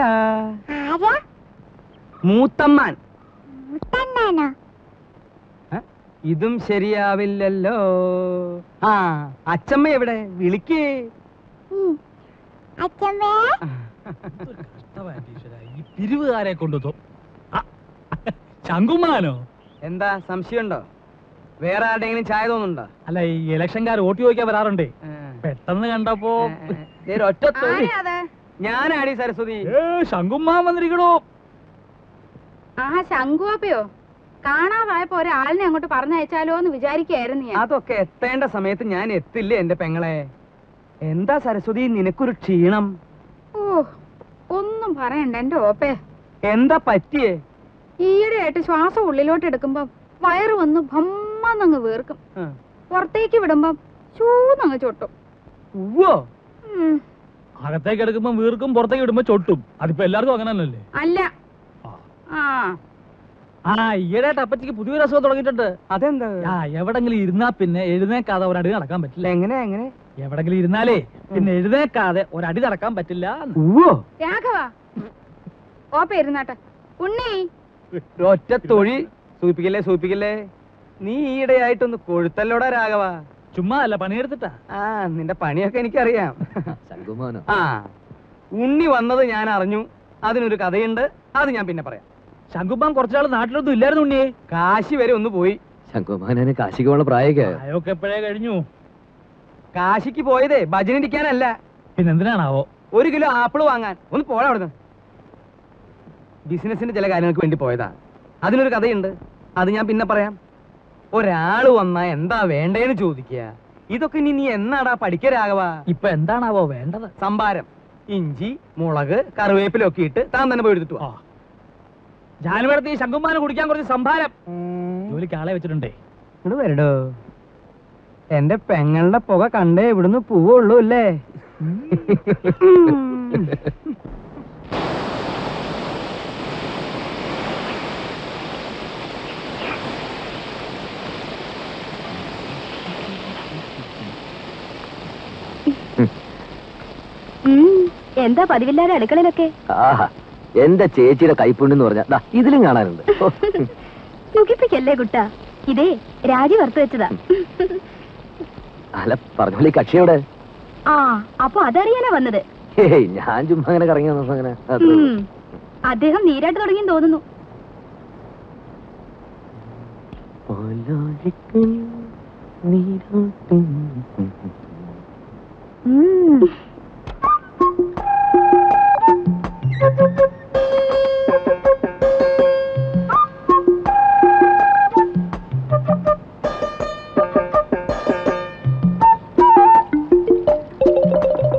മൂത്തമ്മാൻ. ഇതും ശരിയാവില്ലല്ലോ. ആ, അച്ചമ്മ എവിടെ? വിളിക്കേ. ഈ പിരിവുകാരെ കൊണ്ടു ശങ്കുമാനോ? എന്താ സംശയമുണ്ടോ? വേറെ ആരുടെങ്കിലും ചായ തോന്നുന്നുണ്ടോ? അല്ല, ഈ ഇലക്ഷൻകാർ വോട്ട് ചോദിക്കാൻ വരാറുണ്ടേ. പെട്ടെന്ന് കണ്ടപ്പോ ഒറ്റ ഞാനാടി സരസ്വതി. ശങ്കുമാൻ വന്നിരിക്കണോ? ആ, ശങ്കുവാപ്പയോ? കാണാതായപ്പോ ഒരാളിനെ അങ്ങോട്ട് പറഞ്ഞയച്ചാലോ എന്ന് വിചാരിക്കായിരുന്നു ഞാൻ. അതൊക്കെ എത്തേണ്ട സമയത്ത് ഞാൻ എത്തില്ലേ എന്റെ പെങ്ങളെ. എന്താ സരസ്വതി നിനക്കൊരു ക്ഷീണം? ഓ, ഒന്നും പറയണ്ട എന്റെ ഓപ്പേ. എന്താ പറ്റിയേ? ഈയിടെയായിട്ട് ശ്വാസം ഉള്ളിലോട്ട് എടുക്കുമ്പോ വയറ് വന്ന് ഭമ്മന്നങ്ങ് വീർക്കും. പുറത്തേക്ക് വിടുമ്പം ചൂന്നങ്ങ് ചൊട്ടും. അകത്തേക്ക് എടുക്കുമ്പോ വീർക്കും, പുറത്തേക്ക് വിടുമ്പോ ചൊട്ടും. അതിപ്പോ എല്ലാവർക്കും അങ്ങനെ തന്നെയല്ലേ? അല്ല. ഈയിടെയായിട്ട് അപ്പച്ചിക്ക് പുതിയൊരു അസുഖം തുടങ്ങിയിട്ടുണ്ട്. അതെന്താ? എവിടെങ്കിലും ഇരുന്നാ പിന്നെ എഴുന്നേക്കാതെ ഒരടി നടക്കാൻ പറ്റില്ല. എങ്ങനെ എങ്ങനെ? എവിടെങ്കിലും ഇരുന്നാലേ പിന്നെ എഴുന്നേക്കാതെ ഒരടി നടക്കാൻ പറ്റില്ല. രാഘവ, ഓപ്പ ഇരുന്നാട്ടെ. ഉണ്ണി, ഒറ്റ തൊഴി. സൂപ്പിക്കല്ലേ സൂപ്പിക്കല്ലേ. നീ ഈയിടെയായിട്ടൊന്ന് കൊഴുത്തല്ലോടാ രാഘവ. ചുമ്മാ അല്ല, പണിയെടുത്തിട്ടാ. ആ, നിന്റെ പണിയൊക്കെ എനിക്കറിയാം. ശങ്കുമാനോ? ആ, ഉണ്ണി വന്നത് ഞാൻ അറിഞ്ഞു. അതിനൊരു കഥയുണ്ട്, അത് ഞാൻ പിന്നെ പറയാം. ശങ്കുമാൻ കുറച്ചാൾ നാട്ടിലൊന്നും ഇല്ലായിരുന്നു ഉണ്ണിയെ. കാശി വരെ ഒന്ന് പോയി. ശങ്കുമാനെ കാശിക്ക് പോണ പ്രായമൊക്കെ അതൊക്കെ എപ്പോഴേ കഴിഞ്ഞു. കാശിക്ക് പോയതേ ഭജനിരിക്കാനല്ല. പിന്നെന്തിനാണാവോ? 1 കിലോ ആപ്പിൾ വാങ്ങാൻ. ഒന്ന് പോടാ അവിടുന്ന്. ബിസിനസിന്റെ ചില കാര്യങ്ങൾക്ക് വേണ്ടി പോയതാ. അതിനൊരു കഥയുണ്ട്, അത് ഞാൻ പിന്നെ പറയാം. ഒരാള് വന്നാ എന്താ വേണ്ടേന്ന് ചോദിക്കുക. ഇതൊക്കെ ഇനി നീ എന്നാടാ പഠിക്കരാകവ? ഇപ്പൊ എന്താണാവോ വേണ്ടത്? സംഭാരം, ഇഞ്ചി, മുളക്, കറിവേപ്പിലൊക്കെ ഇട്ട് താൻ തന്നെ പോയി എടുത്തിട്ട് വാ. ജാനുവരത്ത് ഈ ശങ്കുമാനെ കുടിക്കാൻ കുറച്ച് സംഭാരം ജോലിക്ക് ആളെ വെച്ചിട്ടുണ്ടേ. ഇങ്ങോട്ട് വരടോ. എന്റെ പെങ്ങളുടെ പുക കണ്ടേ ഇവിടുന്ന് പോവുള്ളൂ അല്ലേ? എന്താ പതിവില്ലാതെ അടുക്കളയിലൊക്കെ? ആഹാ, എന്റെ ചേച്ചിയുടെ കൈപ്പുണ്ടെന്ന് പറഞ്ഞാ ഇതിലും കാണാനുണ്ട്. സുഖിപ്പിക്കല്ലേ കുട്ട, ഇതേ രാജി വറുത്ത് വെച്ചതാ. അല്ല പറഞ്ഞോളി, കക്ഷിയോടെ? ആ, അപ്പൊ അതറിയാനാ വന്നത്? ഞാൻ ചുമ്മാ അങ്ങനെ കറങ്ങി വന്നപ്പോ അങ്ങനെ. അദ്ദേഹം നീരാട്ട് തുടങ്ങിയെന്ന് തോന്നുന്നു.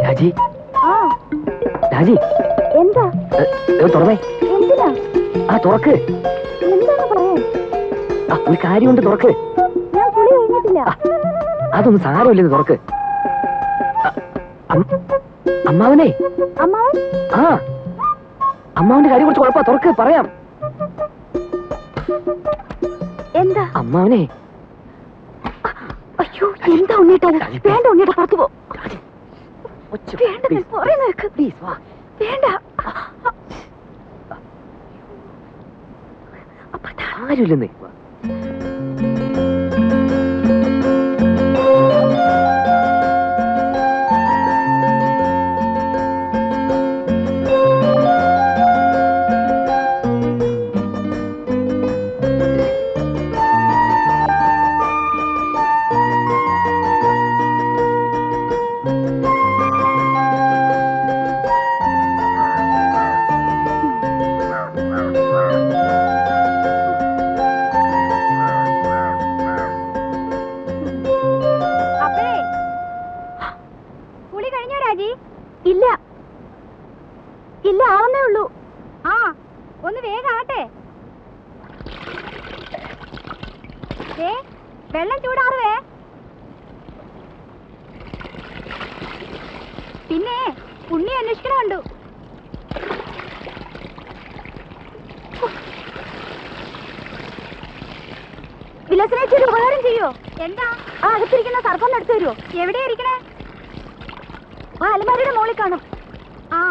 രാജി, ആ, രാജി, എന്താ? തുറന്നേ. എന്തിനാ? ആ തുറക്ക്. എന്താണ് പറയാൻ? ഒരു കാര്യമുണ്ട്, തുറക്ക്. ഞാൻ കുളി കഴിഞ്ഞിട്ടില്ല. അതൊന്നും സാരമില്ലെന്ന് തുറക്ക്. അമ്മാവനെ. അമ്മാവൻ? ആ, അമ്മാവന്റെ കാര്യം കുറച്ച് കുഴപ്പ. തുറക്ക്, പറയാം. എന്താ? അമ്മാവനെ. അയ്യോ, എന്താ ഉണ്ണീട്ടാ? വേണ്ട ഉണ്ണീട്ടാ, പുറത്തു പോ. വേണ്ട, പ്ലീസ് വാ. വേണ്ട. ആരുമില്ലെന്നേ. ഇല്ല ഇല്ല, ആവുന്നേ ഉള്ളൂ. ആ, ഒന്ന് വേഗം ആട്ടെ. വെള്ളം ചൂടാറുവേ. പിന്നെ ഉണ്ണി അന്വേഷിക്കണമുണ്ടു. വിലസനേച്ചി ഒരു ഉപകാരം ചെയ്യോ? എന്താ? ആ അകത്തിരിക്കുന്ന സർപ്പം എടുത്തു തരുമോ? എവിടെയാ ഇരിക്കണേ? ആ അലമാരിയുടെ മുകളിൽ കാണും. ആ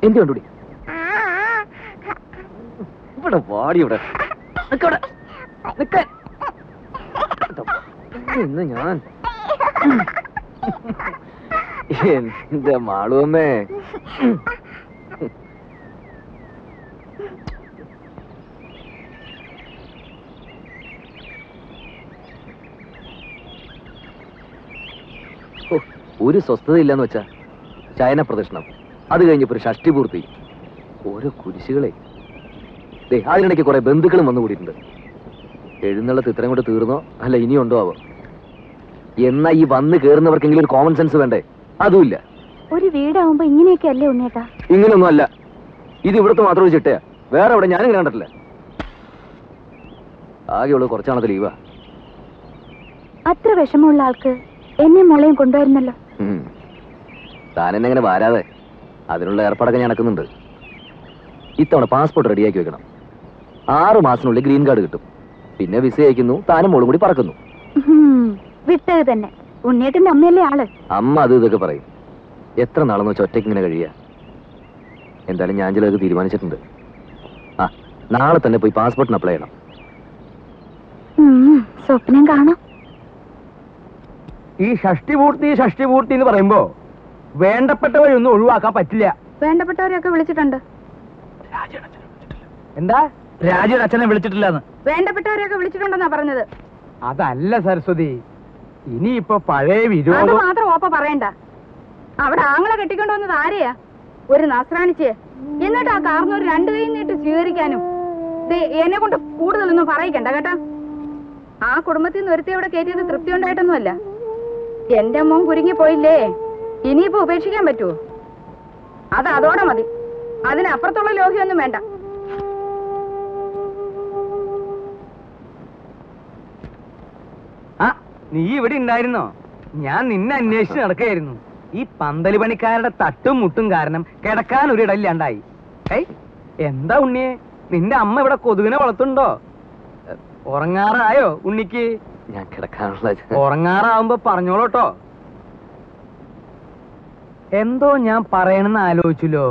എന്ത് കണ്ടുകൂടി? ഇവിടെ വാടി, ഇവിടെ ഇന്ന് ഞാൻ എന്റെ മാളുവമ്മേ. ഒരു സ്വസ്ഥത ഇല്ലെന്ന് വെച്ചാ ശയന പ്രദക്ഷിണം, അത് കഴിഞ്ഞപ്പോ ഒരു ഷഷ്ടി പൂർത്തി, ഓരോ കുരിശുകളെ. അതിനിടയ്ക്ക് കുറെ ബന്ധുക്കളും വന്നു കൂടിയിട്ടുണ്ട്. എഴുന്നള്ളത്ത് ഇത്രയും കൊണ്ട് തീർന്നോ അല്ല ഇനിയുണ്ടോ ആവോ? എന്നാ ഈ വന്ന് കേറുന്നവർക്കെങ്കിലും ഒരു കോമൺ സെൻസ് വേണ്ടേ? അതുമില്ല. ഒരു വീടാവുമ്പോ ഇങ്ങനെയൊക്കെ അല്ലേ ഉണ്ണേട്ടാ? ഇങ്ങനെയൊന്നും അല്ല. ഇത് ഇവിടുത്തെ മാത്രം ഒരു ചിട്ടയാ, വേറെ എവിടെ ഞാനിങ്ങനെ കണ്ടിട്ടില്ല. ആകെയുള്ളത് കുറച്ചാണത് ലീവാ. അത്ര വിഷമമുള്ള ആൾക്ക് എന്നെ മോളെയും കൊണ്ടുവരുന്നല്ലോ. താനെന്നെ അങ്ങനെ വാരാതെ അതിനുള്ള ഏർപ്പാടൊക്കെ ഞാൻ നടക്കുന്നുണ്ട്. ഇത്തവണ പാസ്പോർട്ട് റെഡിയാക്കി വെക്കണം. 6 മാസത്തിനുള്ളിൽ ഗ്രീൻ കാർഡ് കിട്ടും. പിന്നെ വിസ അയക്കുന്നു, താനും മോളും കൂടി പറക്കുന്നു. വിട്ടത് തന്നെ. ഉണ്ണിയേട്ടന്റെ അമ്മയല്ലേ ആള്. അമ്മ അത് ഇതൊക്കെ പറയും. എത്ര നാളെന്ന് വെച്ചാൽ ഒറ്റയ്ക്ക് ഇങ്ങനെ കഴിയുക? എന്തായാലും ഞാൻ ചിലത് തീരുമാനിച്ചിട്ടുണ്ട്. ആ, നാളെ തന്നെ പോയി പാസ്പോർട്ടിന് അപ്ലൈ ചെയ്യണം. സ്വപ്നം കാണാം. ഈ ഷഷ്ടിപൂർത്തി എന്ന് പറയുമ്പോ വേണ്ടപ്പെട്ടവരൊന്നും ഒഴിവാക്കാൻ പറ്റില്ല. വേണ്ടപ്പെട്ടവരെയൊക്കെ വിളിച്ചിട്ടുണ്ട്. എന്താ? രാജയുടെ അച്ഛനെ വിളിച്ചിട്ടില്ലെന്ന്. വേണ്ടപ്പെട്ടവരെയൊക്കെ വിളിച്ചിട്ടുണ്ടെന്നാ പറഞ്ഞത്. അതല്ല സരസ്വതി, ഇനിയിപ്പോ പഴയ അത് വിരോധം. മാത്രം ഓപ്പ പറയണ്ട. അവിടെ ആങ്ങളെ കെട്ടിക്കൊണ്ടു വന്നത് ആരെയാ? ഒരു നസ്രാണിച്ച്. എന്നിട്ട് ആ കാർന്നൂർ രണ്ടു കൈ നീട്ട് സ്വീകരിക്കാനും. എന്നെ കൊണ്ട് കൂടുതലൊന്നും പറയിക്കണ്ട കേട്ടാ. ആ കുടുംബത്തിൽ നിന്ന് ഒരുത്തി അവിടെ കയറ്റിയത് തൃപ്തി ഉണ്ടായിട്ടൊന്നുമല്ല. എന്റെ മോൻ കുരുങ്ങി പോയില്ലേ, ഇനിയിപ്പോ ഉപേക്ഷിക്കാൻ പറ്റുമോ? അത് അതോടെ മതി. അതിനപ്പുറത്തുള്ള ലോഹ്യൊന്നും വേണ്ട. ആ, നീ ഇവിടെ ഉണ്ടായിരുന്നോ? ഞാൻ നിന്നെ അന്വേഷിച്ച് നടക്കുകയായിരുന്നു. ഈ പന്തല് പണിക്കാരുടെ തട്ടും മുട്ടും കാരണം കിടക്കാൻ ഒരു ഇടയില്ലാണ്ടായി. ഏയ്, എന്താ ഉണ്ണിയെ, നിന്റെ അമ്മ ഇവിടെ കൊതുകിനെ വളർത്തുണ്ടോ? ഉറങ്ങാറായോ ഉണ്ണിക്ക്? ഞാൻ കിടക്കാനുള്ള ഉറങ്ങാറാവുമ്പോ പറഞ്ഞോളൂട്ടോ. എന്തോ ഞാൻ പറയണെന്ന് ആലോചിച്ചല്ലോ.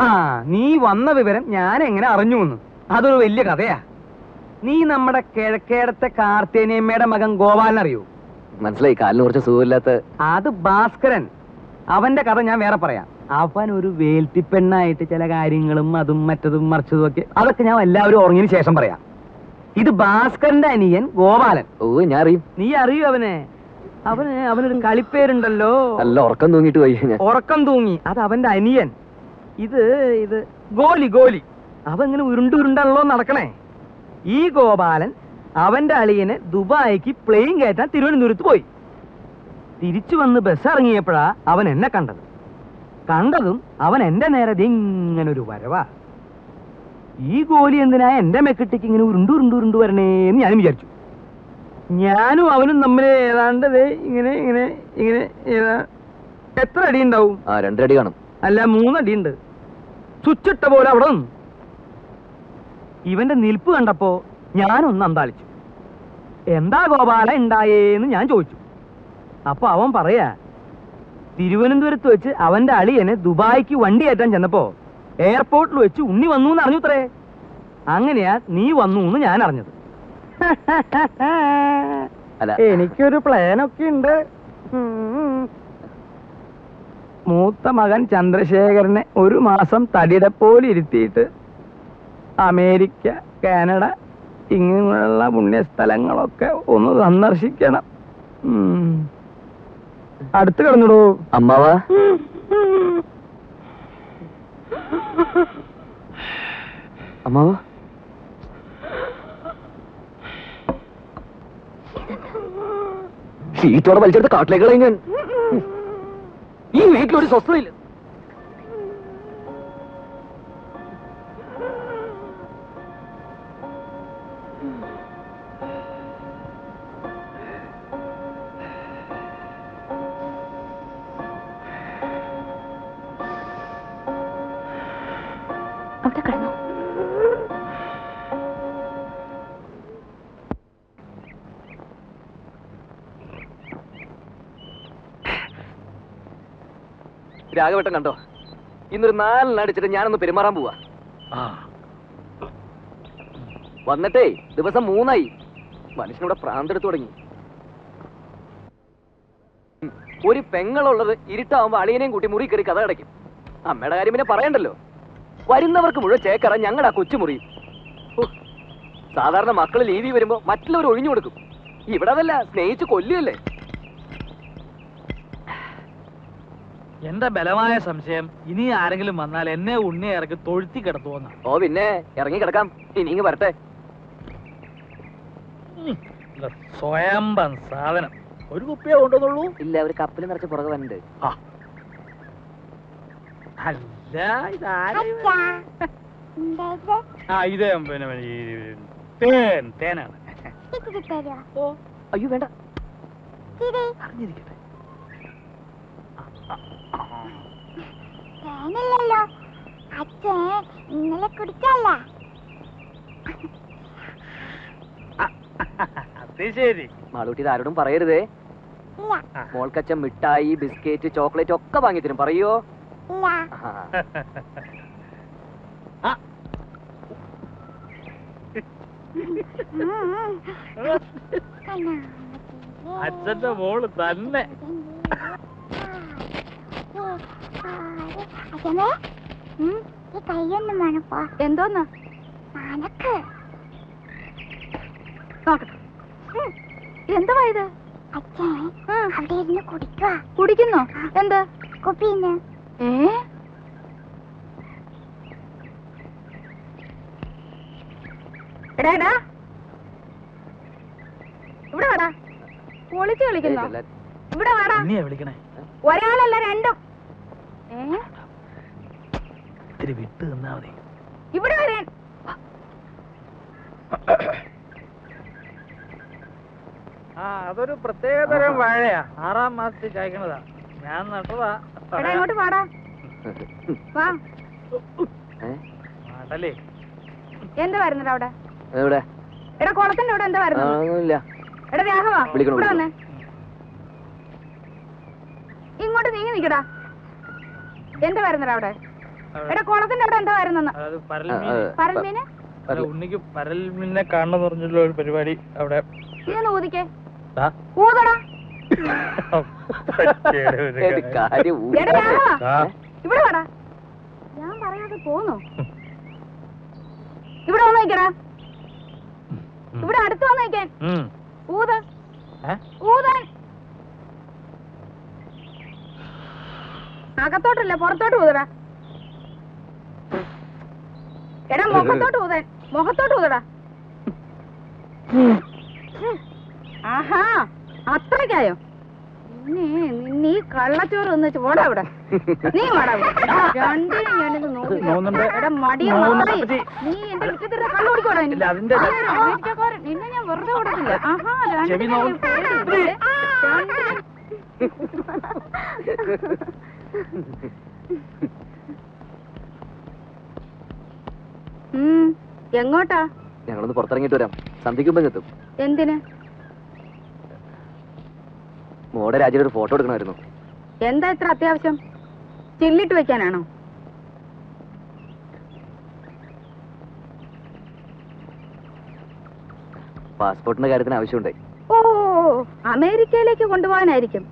ആ, നീ വന്ന വിവരം ഞാൻ എങ്ങനെ അറിഞ്ഞു എന്ന്? അതൊരു വലിയ കഥയാ. നീ നമ്മുടെ കിഴക്കേടത്തെ കാർത്തേനിയമ്മയുടെ മകൻ ഗോപാലൻ അറിയോ? മനസ്സിലായി. കാലിന് കുറച്ച് സുഖമില്ലാത്ത. അത് ഭാസ്കരൻ. അവന്റെ കഥ ഞാൻ വേറെ പറയാം. അവൻ ഒരു വേൽത്തിപ്പെണ്ണായിട്ട് ചില കാര്യങ്ങളും അതും മറ്റതും മറിച്ചതും ഒക്കെ, അതൊക്കെ ഞാൻ എല്ലാവരും ഉറങ്ങിയതിന് ശേഷം പറയാം. ഇത് ഭാസ്കരന്റെ അനിയൻ ഗോപാലൻ. ഓ, ഞാൻ അറിയും. നീ അറിയൂ അവനെ? അവനൊരു കളിപ്പേരുണ്ടല്ലോ. നല്ല ഉറക്കം തൂങ്ങിട്ട് പോയി ഞാൻ. ഉറക്കം തൂങ്ങി. അത് അവന്റെ അനിയൻ. ഇത് ഗോലി. അവൻ ഇങ്ങനെ ഉരുണ്ടാണല്ലോ നടക്കണേ. ഈ ഗോപാലൻ അവന്റെ അളിയനെ ദുബായിക്ക് പ്ലെയിൻ കയറ്റാൻ തിരുവനന്തപുരത്ത് പോയി. തിരിച്ചു വന്ന് ബസ് ഇറങ്ങിയപ്പോഴാ അവൻ എന്നെ കണ്ടതും അവൻ എന്റെ നേരെ ഇങ്ങനൊരു വരവാ. ഈ ഗോലി എന്തിനാ എന്റെ മെക്കിട്ടേക്ക് ഇങ്ങനെ ഉരുണ്ടു വരണേന്ന് ഞാനും വിചാരിച്ചു. ഞാനും അവനും തമ്മിൽ ഏതാണ്ട് ഇങ്ങനെ എത്ര അടി ഉണ്ടാവും? 2 അടി കാണും. അല്ല, 3 അടിയുണ്ട്. ചുച്ചിട്ട പോലെ അവിടെ നിന്നു. ഇവന്റെ നിൽപ്പ് കണ്ടപ്പോ ഞാനൊന്ന് അന്താളിച്ചു. എന്താ ഗോപാല ഉണ്ടായേന്ന് ഞാൻ ചോദിച്ചു. അപ്പൊ അവൻ പറയാ, തിരുവനന്തപുരത്ത് വെച്ച് അവന്റെ അളിയനെ ദുബായിക്ക് വണ്ടി കയറ്റാൻ ചെന്നപ്പോ എയർപോർട്ടിൽ വെച്ച് ഉണ്ണി വന്നു എന്ന് അറിഞ്ഞുത്രേ. അങ്ങനെയാ നീ വന്നു എന്ന് ഞാൻ അറിഞ്ഞത്. എനിക്കൊരു പ്ലാനൊക്കെ ഉണ്ട്. മൂത്ത മകൻ ചന്ദ്രശേഖരനെ 1 മാസം തടിയുടെ പോലെ ഇരുത്തിയിട്ട് അമേരിക്ക, കാനഡ ഇങ്ങനെയുള്ള പുണ്യസ്ഥലങ്ങളൊക്കെ ഒന്ന് സന്ദർശിക്കണം. അടുത്ത് കിടന്നിടൂ അമ്മാവാ. അമ്മാവാ, ഷീറ്റോടെ വലിച്ചെടുത്ത് കാട്ടിലേക്ക് കളയും ഞാൻ. ഈ വീട്ടിലൊരു സ്വസ്ഥതയില്ല. അവിടെ കിടന്നു. രാഘവട്ടം കണ്ടോ? ഇന്നൊരു 4 അടിച്ചിട്ട് ഞാനൊന്ന് പെരുമാറാൻ പോവാ. വന്നിട്ടേ ദിവസം 3 ആയി. മനുഷ്യനോട് പ്രാന്തെടുത്തു തുടങ്ങി. ഒരു പെങ്ങളുള്ളത് ഇരുട്ടാവുമ്പോ അളിയനെയും കൂട്ടി മുറി കയറി കഥ അടയ്ക്കും. അമ്മയുടെ കാര്യം പിന്നെ പറയണ്ടല്ലോ. വരുന്നവർക്ക് മുഴുവൻ ചേക്കറ ഞങ്ങളുടെ ആ കൊച്ചുമുറി. സാധാരണ മക്കള് ലീവി വരുമ്പോ മറ്റുള്ളവർ ഒഴിഞ്ഞു കൊടുക്കും. ഇവിടെ അതല്ല, സ്നേഹിച്ച് കൊല്ലുകയല്ലേ. എന്റെ ബലമായ സംശയം, ഇനി ആരെങ്കിലും വന്നാൽ എന്നെ ഉണ്ണിയെ ഇറക്കി തൊഴുത്തി കിടത്തുവെന്ന. ഓ പിന്നെ, ഇറങ്ങി കിടക്കാം. ഇനി ഇങ്ങ് വരട്ടെ. സ്വയംഭം സാധനം. ഒരു കുപ്പിയെ കൊണ്ടുവന്നുള്ളൂ? ഇല്ല, ഒരു കപ്പിൽ നിറച്ച് പുറകെ വന്നിട്ട്. അല്ല, ഇതാരും ഇത് പിന്നെ തേനാണ്. അയ്യോ വേണ്ട, അറിഞ്ഞിരിക്കട്ടെ. തേനല്ലല്ലോ, അച്ഛൻ ഇന്നലെ കുടിച്ചല്ല. അത് ശരി. മാളൂട്ടി ഇത് ആരോടും പറയരുതേ. മോൾക്കച്ഛൻ മിഠായി ബിസ്ക്കറ്റ് ചോക്ലേറ്റ് ഒക്കെ വാങ്ങി തരും പറയോ? അച്ഛന്റെ മോള് തന്നെ. കൈയൊന്നും വേണപ്പോ. എന്തോന്നാ അനക്ക് നോക്കട്ടെ. എന്തുവാ ഇത്? അച്ഛൻ അവിടെ ഇരുന്ന് കുടിക്കുക. കുടിക്കുന്നോ? എന്ത് കുപ്പിന്ന്? എടാ എടാ ഇവിടെ വാടാ. പൊളിച്ച് കളിക്കുന്നോ? ഇവിടെ വാടാ. വിളിക്കണേ ഒരാളല്ല രണ്ടും. ഇത്തിരി വിട്ട് നിന്നാ മതി. ഇവിടെ വരാൻ. അതൊരു പ്രത്യേകതരം വാഴയാ. 6ാം മാസത്തിൽ കായ്ക്കണതാ. ഞാൻ നട്ടതാ. എടാ ഇങ്ങോട്ട് വാടാ. വാ. നാട്ടല്ലേ എന്താ വരുന്നത് അവിടെ? എവിടെ? എടാ കുളത്തിന്റെ അവിടെ എന്താ വരുന്നത്? എടാ രാഘവാ ഇവിടെ വന്നേ. ഇങ്ങോട്ട് നീങ്ങി നിക്കടാ. എന്താ വരുന്നത് അവിടെ? എടാ കുളത്തിന്റെ അവിടെ എന്താ വരുന്നെന്ന്? പരൽമീന്? ഉണ്ണിക്ക് പരൽമീനെ കാണണമെന്ന് പറഞ്ഞുള്ള ഒരു പരിപാടി അവിടെ. ഇതൊന്ന് ഊതിക്കേ. ഊതടാ. എടാ രാഘവാ ഇവിടെ വാടാ. ഞാൻ പറയാതെ പോന്നോ? ഇവിടെ വന്ന് നിക്കടാ. ഇവിടെ അടുത്ത് വന്ന് നിക്കാൻ. ഊത് ഊതാൻ. അകത്തോട്ടല്ല പുറത്തോട്ട് ഊതടാ. എടാ മുഖത്തോട്ട് ഊതാൻ. മുഖത്തോട്ട് ഊതടാ. ആഹാ അത്രയ്ക്കായോ? നിന്നെ ഈ കള്ളച്ചോറ് ഒന്ന് പോടാ ഇവിടെ. നീ വാടാ. രണ്ടിനും ഞാനിത് നോക്കി. എടാ മടിയ നീ എന്റെ വിറ്റത്തിട്ട് കള്ളു കുടിക്കോടാ. നിന്നെ ഞാൻ വെറുതെ കൊടുക്കില്ല. ആഹാ എങ്ങോട്ടാ? ഞങ്ങളൊന്ന് പുറത്തിറങ്ങിട്ട് വരാം. സന്ധിക്കുമ്പോ എത്തും. എന്തിന്? മോടെ രാജ്യയുടെ ഒരു ഫോട്ടോ എടുക്കണമായിരുന്നു. എന്താ ഇത്ര അത്യാവശ്യം? ചില്ലിട്ട് വെക്കാനാണോ? പാസ്പോർട്ടിന്റെ കാര്യത്തിന് ആവശ്യമുണ്ടായി. ഓ അമേരിക്കയിലേക്ക് കൊണ്ടുപോകാനായിരിക്കും.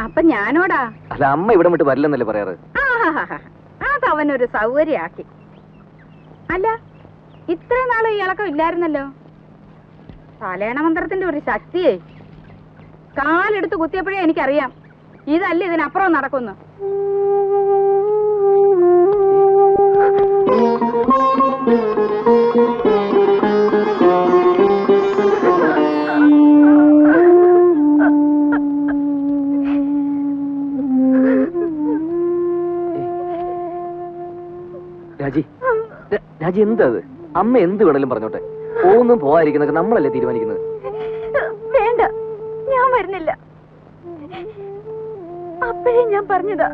അപ്പൊ ഞാനോടാ? അല്ല അമ്മ ഇവിടെ വിട്ട് വരില്ലെന്നല്ലേ പറയാറ്? അതവനൊരു സൗകര്യാക്കി. അല്ല ഇത്ര നാള് ഇളക്കം ഇല്ലായിരുന്നല്ലോ. തലേണ മന്ത്രത്തിന്റെ ഒരു ശക്തിയെ കാലെടുത്ത് കുത്തിയപ്പോഴേ എനിക്കറിയാം ഇതല്ല ഇതിനപ്പുറം നടക്കുന്നു. രാജി രാജി എന്താ അത്? അമ്മ എന്ത് വേണേലും പറഞ്ഞോട്ടെ. പോകുന്നു പോവാതിരിക്കുന്നൊക്കെ നമ്മളല്ലേ തീരുമാനിക്കുന്നത്. വേണ്ട ഞാൻ വരുന്നില്ല. അപ്പോഴേ ഞാൻ പറഞ്ഞതാ.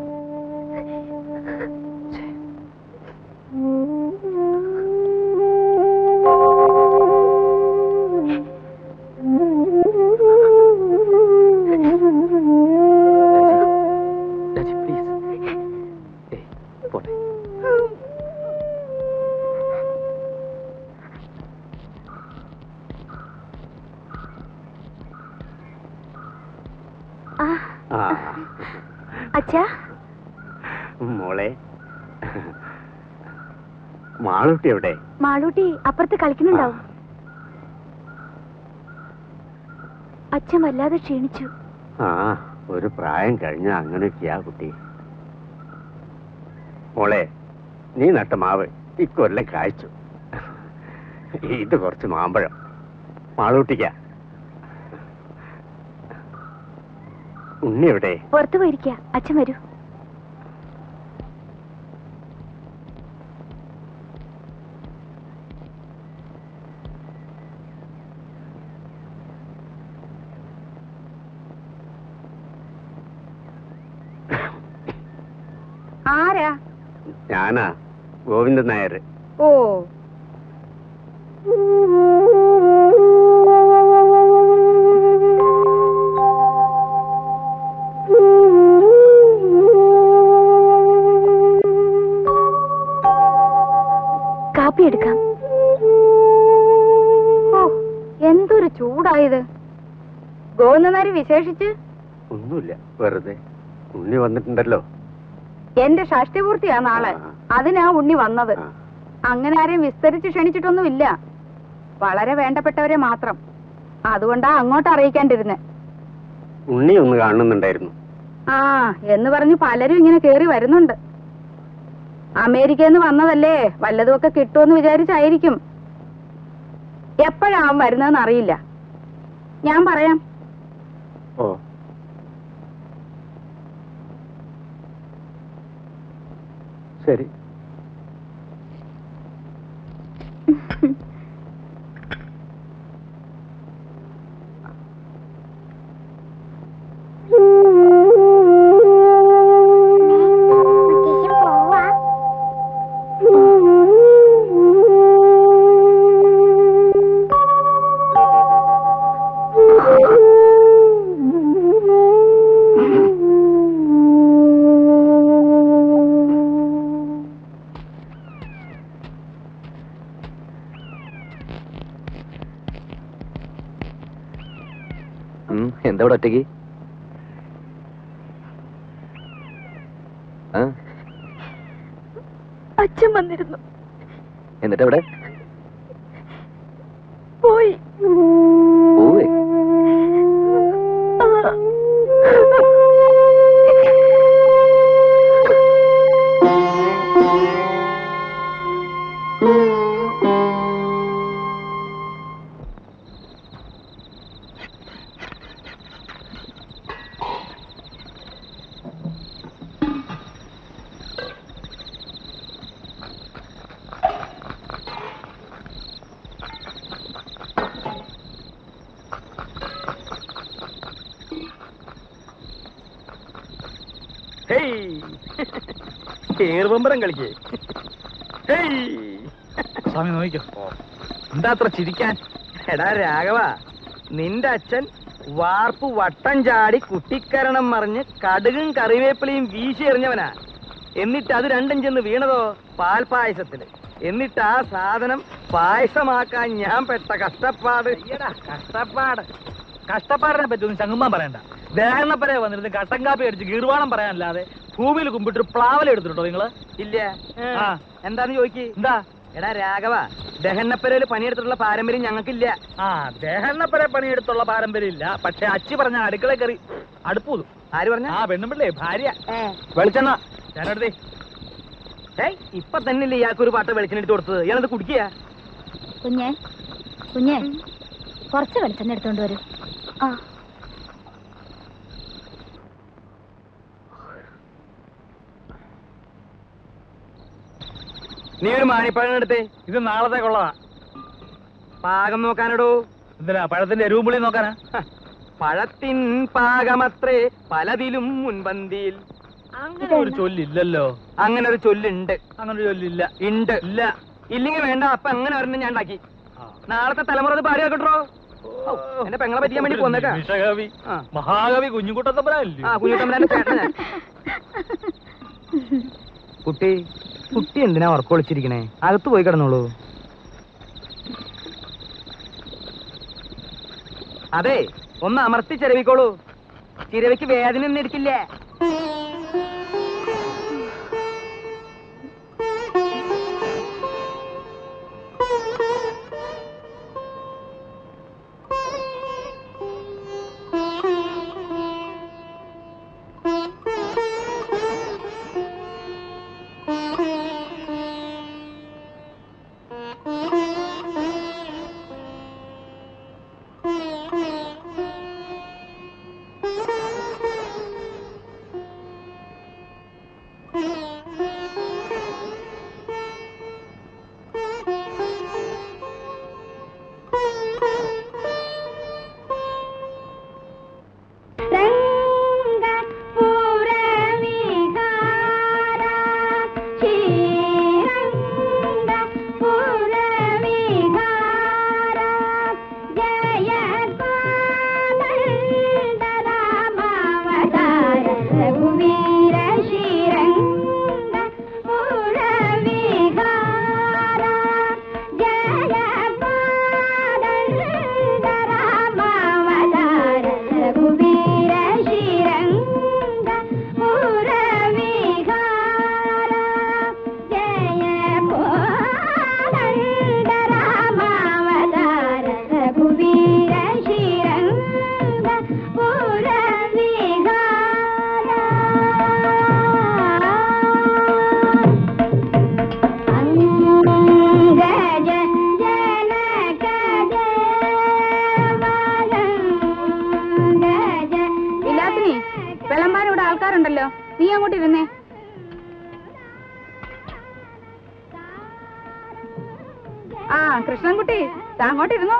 രാജി പ്ലീസ്. പോട്ടെ. അച്ഛാ മോളെ മാളൂട്ടി എവിടെ? മാളൂട്ടി അപ്പുറത്ത് കളിക്കുന്നുണ്ടാവും. അച്ഛൻ വല്ലാതെ ക്ഷീണിച്ചു. ആ ഒരു പ്രായം കഴിഞ്ഞ അങ്ങനെയൊക്കെയാ കുട്ടി. മോളെ നീ നട്ട മാവ് ഇക്കൊല്ലം കായ്ച്ചു. ഇത് കുറച്ച് മാമ്പഴം മാളൂട്ടിക്ക. ഉണ്ണി എവിടെ? പുറത്തു പോയിരിക്ക. അച്ഛൻ വരൂ. ആരാ? ഞാനാ ഗോവിന്ദൻ നായർ. ഓ ചൂടായത്? ഗോന്നനാരി വിശേഷിച്ച് ഒന്നുമില്ല, വെറുതെ. ഉണ്ണി വന്നിട്ടുണ്ടല്ലോ. എന്റെ ഷഷ്ടിപൂർത്തിയാ നാളെ. അതിനാ ഉണ്ണി വന്നത്. അങ്ങനെ ആരെയും വിസ്തരിച്ച് ക്ഷണിച്ചിട്ടൊന്നുമില്ല. വളരെ വേണ്ടപ്പെട്ടവരെ മാത്രം. അതുകൊണ്ടാ അങ്ങോട്ട് അറിയിക്കാണ്ടിരുന്നെ. ഉണ്ണി ഒന്ന് കാണുന്നുണ്ടായിരുന്നു. ആ എന്ന് പറഞ്ഞ് പലരും ഇങ്ങനെ കേറി വരുന്നുണ്ട്. അമേരിക്കന്ന് വന്നതല്ലേ, വല്ലതുമൊക്കെ കിട്ടുമെന്ന് വിചാരിച്ചായിരിക്കും. എപ്പോഴാവും വരുന്നതെന്ന് അറിയില്ല. ഞാൻ പറയാം. ഓ, ശരി. മുത്തശ്ശൻ പോവാ. എന്താ ഇവിടെ ഒറ്റയ്ക്ക്? അച്ഛൻ വന്നിരുന്നു. എന്നിട്ട് എവിടെ പോയി. പോവേ? ഏറുപമ്പരം കളിക്കേ. സ്വാമി നോക്കിക്കോ. എന്താ അത്ര ചിരിക്കാൻ? എടാ രാഘവ, നിന്റെ അച്ഛൻ വാർപ്പ് വട്ടം ചാടി കുട്ടിക്കരണം മറിഞ്ഞ് കടുകും കറിവേപ്പിലയും വീശി എറിഞ്ഞവനാ. എന്നിട്ട് അത് രണ്ടും ചെന്ന് വീണതോ പാൽപായസത്തില്. എന്നിട്ട് ആ സാധനം പായസമാക്കാൻ ഞാൻ പെട്ട കഷ്ടപ്പാട്. കഷ്ടപ്പാടിനെ പറ്റൊന്നും ചങ്ങുമ്പാൻ പറയണ്ട. ദേഹണപ്പരെ വന്നിരുന്ന് കട്ടൻ കാപ്പി അടിച്ച് ഗീർവാണം പറയാനല്ലാതെ ഭൂമിയിൽ കുമ്പിട്ടൊരു പ്ലാവല എടുത്തിട്ടുണ്ടോ നിങ്ങള്? ഇല്ല. ആ, എന്താന്ന് ചോദിക്ക്. എന്താ? എടാ രാഘവ, ദഹനപ്പരയില് പണിയെടുത്തിട്ടുള്ള പാരമ്പര്യം ഞങ്ങൾക്കില്ല. ആ, ദേഹണ്ണപ്പരെ പണിയെടുത്തുള്ള പാരമ്പര്യം ഇല്ല. പക്ഷെ അച്ചി പറഞ്ഞ അടുക്കള കയറി അടുപ്പൂതും. ആര് പറഞ്ഞ? ആ പെണ്ണുമ്പിള്ളേ, ഭാര്യ. വെളിച്ചെണ്ണ ഞാനെടുത്തേ. ഇപ്പൊ തന്നെയല്ലേ ഇയാൾക്കൊരു പാട്ട് വെളിച്ചെണ്ണ എടുത്ത് കൊടുത്തത്. ഇയാളത് കുടിക്കുക. കുഞ്ഞേ, കുഞ്ഞേ, കുറച്ച് വെളിച്ചെണ്ണ എടുത്തോണ്ട് വരൂ. ആ, നീ ഒരു മാണിപ്പഴം എടുത്തേ. ഇത് നാളത്തേക്കുള്ളതാ. പാകം നോക്കാനടോ. എന്തിനാ? പഴത്തിന്റെ എരുവുമ്പുളി നോക്കാനാ? പഴത്തിൻ പാകമത്രേ പലതിലും മുൻപന്തിയിൽ. അങ്ങനെ ഒരു ചൊല്ലില്ലല്ലോ. അങ്ങനെ ഒരു ചൊല്ലുണ്ട്. അങ്ങനെ ഒരു ചൊല്ലില്ല. ഉണ്ട്. ഇല്ല. ഇല്ലെങ്കിൽ വേണ്ട. അപ്പൊ അങ്ങനെ ഒരെണ്ണം ഞാൻ ഉണ്ടാക്കി. നാളത്തെ തലമുറ അത് പാടി കേട്ടോ. എന്റെ പെങ്ങളെ പറ്റിയാൻ വേണ്ടി പോന്നേക്കാ. നിമിഷകവി, മഹാകവി കുഞ്ഞുകുട്ടത്തമ്പലല്ലേ? ആ, കുഞ്ഞുട്ടമ്പലാന്റെ ചേട്ടനാ. കുട്ടി കുട്ടി എന്തിനാ ഉറക്കം ഒളിച്ചിരിക്കണേ? അകത്ത് പോയി കിടന്നോളൂ. അതെ, ഒന്ന് അമർത്തി ചിരവിക്കോളൂ. ചിരവിക്ക് വേദന ഒന്നും എടുക്കില്ല. ഇരിക്കണ്ടല്ലോ, നീ അങ്ങോട്ട് ഇരുന്നേ. ആ കൃഷ്ണൻകുട്ടി, അങ്ങോട്ടിരുന്നോ.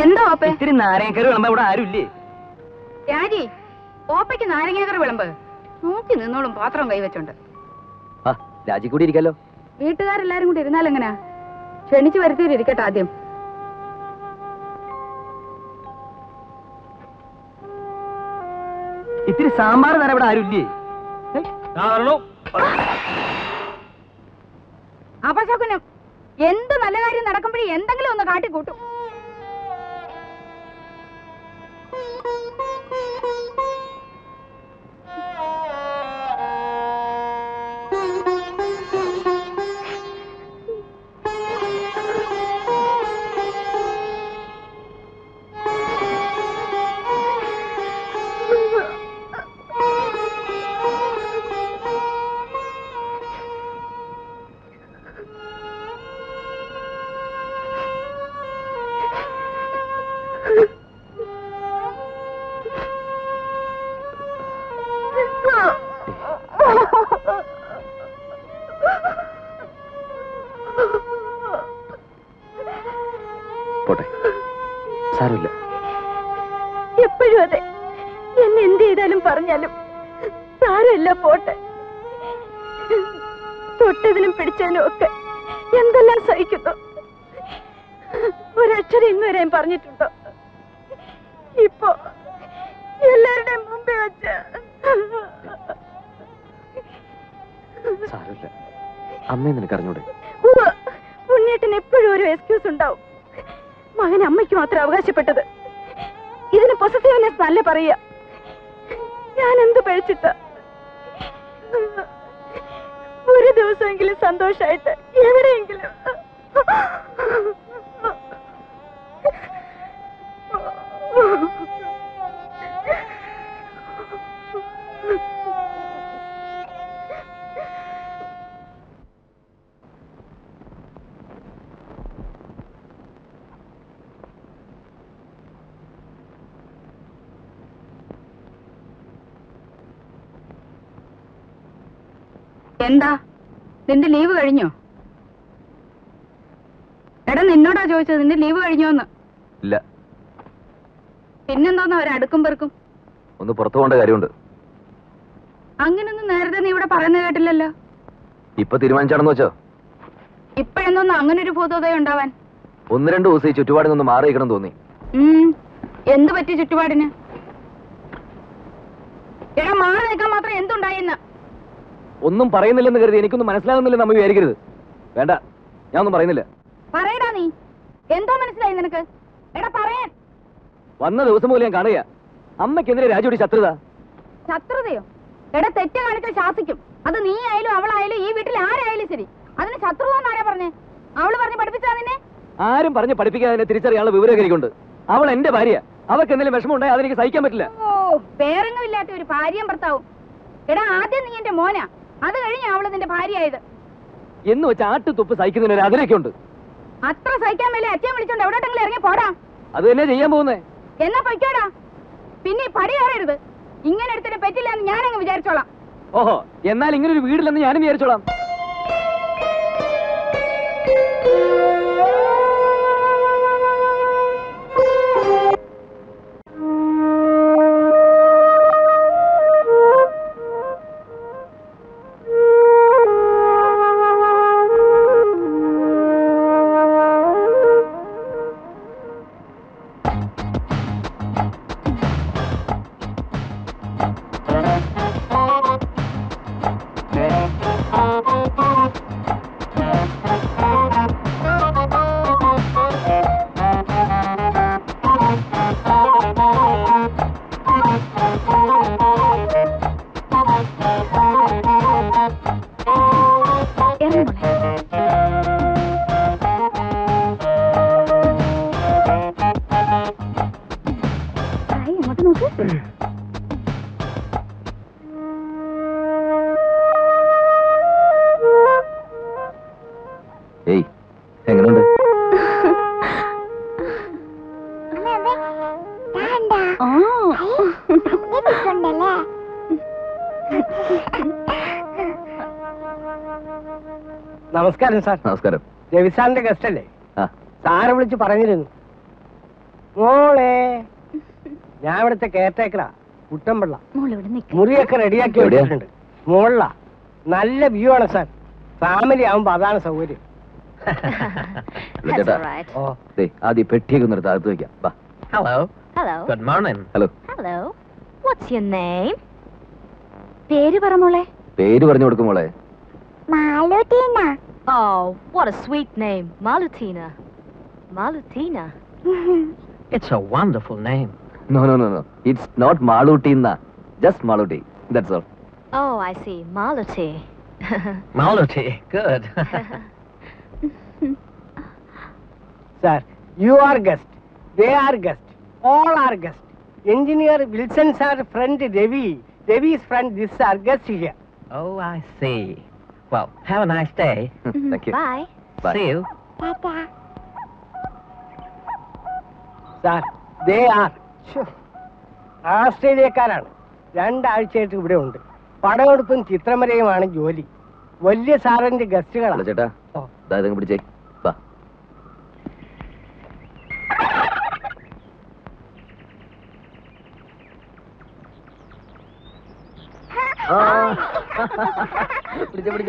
എന്താ ഓപ്പേ? ഇത്തിരി നാരങ്ങക്കറി വിളമ്പ ഇവിടെ ആരുമില്ലേ? രാജി, ഓപ്പയ്ക്ക് നാരങ്ങാക്കറി വിളമ്പ്. നോക്കി നിന്നോളും പാത്രം കൈവച്ചോണ്ട്. ആ രാജി കൂടി ഇരിക്കാലോ. വീട്ടുകാരെല്ലാരും കൂടി ഇരുന്നാലെങ്ങനാ? ക്ഷണിച്ചു വരുത്തിയിട്ടിരിക്കട്ടെ ആദ്യം. ഇത്തിരി സാമ്പാർ തരാൻ ഇവിടെ ആരുമില്ലേ? അപശകുനം, എന്ത് നല്ല കാര്യം നടക്കുമ്പോഴേ എന്തെങ്കിലും ഒന്ന് കാട്ടിക്കൂട്ടും. പോട്ടെ, സാരമില്ല. എപ്പോഴും അതെ, എന്നെ എന്ത് ചെയ്താലും പറഞ്ഞാലും സാരമില്ല, പോട്ടെ. തൊട്ടതിനും പിടിച്ചതിനും ഒക്കെ എന്തെല്ലാം സഹിക്കുന്നു. ഒരക്ഷരം ഇന്ന് വരെ പറഞ്ഞിട്ടുണ്ടോ? ഇപ്പൊ എല്ലാവരുടെയും മുമ്പേ വെച്ച്. സാരമില്ല, അമ്മയെ നിനക്കറിഞ്ഞൂടെ? ഉണ്ണിയേട്ടൻ എപ്പോഴും ഒരു എക്സ്ക്യൂസ് ഉണ്ടാവും. മകൻ അമ്മയ്ക്ക് മാത്രം അവകാശപ്പെട്ടത്. ഇതിന് പൊസസീവ്നെസ് നല്ല പറയുക. ഞാൻ എന്ത് പഴിച്ചിട്ട? ഒരു ദിവസമെങ്കിലും സന്തോഷായിട്ട് എവിടെയെങ്കിലും. എന്താ, നിന്റെ ലീവ് കഴിഞ്ഞോ? എടാ, നിന്നോടാ ചോദിച്ചത്, നിന്റെ ലീവ് കഴിഞ്ഞോന്ന്. ഇല്ല. പിന്നെന്തോന്നാ ഒരടുക്കും പെറുക്കും? ഒന്ന് പുറത്തു പോകേണ്ട കാര്യമുണ്ട്. അങ്ങനൊന്നും നേരത്തെ നീ ഇവിടെ പറയുന്നത് കേട്ടില്ലല്ലോ. ഇപ്പൊ തീരുമാനിച്ചാണെന്ന് വെച്ചോ? ഇപ്പഴെന്തോന്ന് അങ്ങനെ ഒരു ഭൂതോദയം ഉണ്ടാവാൻ? 1-2 ദിവസം ഈ ചുറ്റുപാടിൽ നിന്ന് മാറിയിക്കണം തോന്നി. എന്ത് പറ്റി ചുറ്റുപാടിന്? എടാ, മാറി നിൽക്കാൻ മാത്രം എന്തുണ്ടായിന്ന്? ഒന്നും പറയുന്നില്ലെന്ന് കരുതി എനിക്കൊന്നും മനസ്സിലാകുന്നില്ലെന്ന് നമ്മൾ വിചാരിക്കരുത്. വേണ്ട, ഞാൻ ഒന്നും പറയുന്നില്ല. പറയടാ, നീ എന്തോ മനസ്സിലായി നിനക്ക്? എടാ പറയാൻ. വന്ന ദിവസം പോലും ഞാൻ കാണുക അമ്മയ്ക്കെതിരെ രാജുടി ശത്രുത. ശത്രുതയോ? എടാ, തെറ്റ് കാണിച്ചാൽ ശാസിക്കും. അത് നീ ആയാലും അവളായാലും ഈ വീട്ടിൽ ആരായാലും ശരി. അതിന് ശത്രുത എന്നാരാ പറഞ്ഞേ? അവള് പറഞ്ഞ് പഠിപ്പിച്ചാ നിന്നെ? ആരും പറഞ്ഞ് പഠിപ്പിക്കാതെ തിരിച്ചറിയാനുള്ള വിവരം എനിക്കുണ്ട്. അവൾ എന്റെ ഭാര്യ. അവൾക്ക് എന്തെങ്കിലും വിഷമം ഉണ്ടായി അതെനിക്ക് സഹിക്കാൻ പറ്റില്ല. ഓ, പേരൊന്നുമില്ലാത്ത ഒരു ഭാര്യയും ഭർത്താവും. എടാ, ആദ്യം നീ എന്റെ മോനാ, അത് കഴിഞ്ഞ അവള് നിന്റെ ഭാര്യയായത്. എന്ന് വെച്ച് ആട്ടുതുപ്പ് സഹിക്കുന്നതിന് അതിനൊക്കെ ഉണ്ട്. അത്ര സഹിക്കാൻ മേലെ അച്ഛൻ വിളിച്ചോണ്ട് എവിടെയെങ്കിലും ഇറങ്ങി പോടാ. അത് തന്നെ ചെയ്യാൻ പോകുന്നേ. എന്നാ പൊയ്ക്കോടാ. പിന്നെ പടി കയറരുത്. ഇങ്ങനെ എടുത്തിട്ട് പറ്റില്ല എന്ന് ഞാനങ്ങ് വിചാരിച്ചോളാം. ഓഹോ, എന്നാൽ ഇങ്ങനൊരു വീടില്ലെന്ന് ഞാനും വിചാരിച്ചോളാം. ഏയ്, എങ്ങനെയുണ്ട്? നമസ്കാരം സാർ. നമസ്കാരം. രവിസാറിന്റെ ഗസ്റ്റ് അല്ലേ? ആ. സാറെ വിളിച്ച് പറഞ്ഞിരുന്നു. മോളെ, ഞാൻ ഇവിടുത്തെ കെയർടേക്കറാ, കുട്ടമ്പിള്ള. മുറിയൊക്കെ റെഡിയാക്കി വെച്ചിട്ടുണ്ട്. മോളിലാ. നല്ല വ്യൂ ആണ് സാർ. ഫാമിലി ആവുമ്പോ അതാണ് സൗകര്യം. ചേട്ടാ, ആദ്യം പെട്ടിയൊക്കെ നിർത്തി അകത്ത് വെക്കാം. വാ. Hello. Hello. Good morning. Hello. Hello. What's your name? പേര് പറ മോളെ. പേര് പറഞ്ഞു കൊടുക്കും മോളെ. മാലൂട്ടീന. Oh, what a sweet name. Malutina. Malutina. It's a wonderful name. No. It's not Malutina. Just Maluti. That's all. Oh, I see. Maluti. Maluti. Good. Sir, you are guest. They are guest. All are guest. Engineer Wilson's our friend Ravi. Ravi's friend, this are guest here. Oh, I see. Well, have a nice day. Thank you. Bye. Bye. See you. Tata. Sir, they are. ആസ്ട്രേലിയക്കാരാണ്. 2 ആഴ്ചയായിട്ട് ഇവിടെ ഉണ്ട്. പടമെടുപ്പും ചിത്രമരയുമാണ് ജോലി. വലിയ സാറിന്റെ ഗസ്റ്റുകളാണ്. അല്ല ചേട്ടാ, ഇതങ്ങ് പിടിച്ചേ. വാ.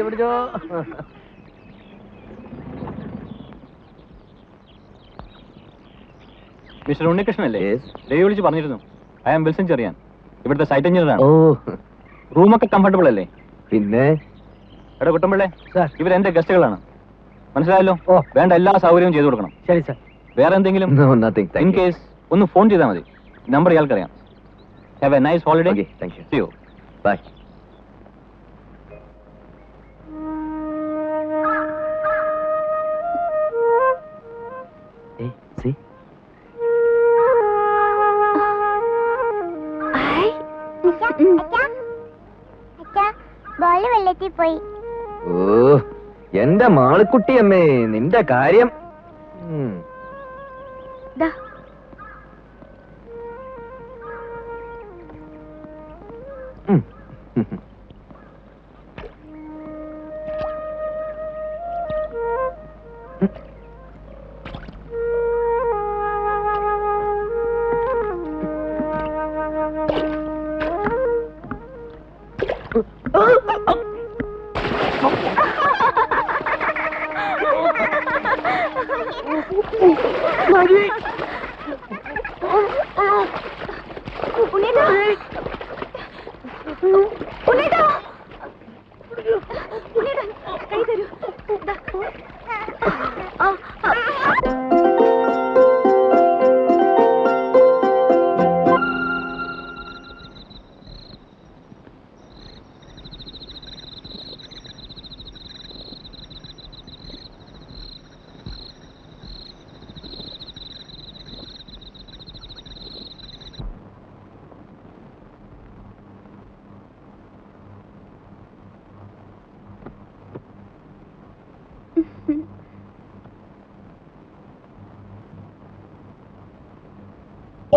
പിടിച്ചോ. മിസ്റ്റർ ഉണ്ണികൃഷ്ണൻ അല്ലേ? രവി വിളിച്ച് പറഞ്ഞിരുന്നു. ഐ ആം വിൽസൺ ചെറിയാൻ, ഇവിടുത്തെ സൈറ്റ് എഞ്ചിനീയറാണ്. ഓ, റൂമൊക്കെ കംഫർട്ടബിൾ അല്ലേ? പിന്നെ എടാ കുട്ടമ്പിള്ളേ, സാർ, ഇവരെന്റെ ഗസ്റ്റുകളാണ്, മനസ്സിലായല്ലോ? ഓ, വേണ്ട എല്ലാ സൗകര്യവും ചെയ്തു കൊടുക്കണം. ശരി സാർ. വേറെ എന്തെങ്കിലും No, nothing. ഇൻ Thank you. കേസ് ഒന്ന് ഫോൺ ചെയ്താൽ മതി. നമ്പർ ഇയാൾക്കറിയാം. Have a nice holiday. Okay, thank you. See you. Bye. Hey, see? അച്ഛാ, ബോള് വെള്ളത്തിൽ പോയി. ഓ, എന്റെ മാളിക്കുട്ടിയമ്മേ, നിന്റെ കാര്യം. ദാ.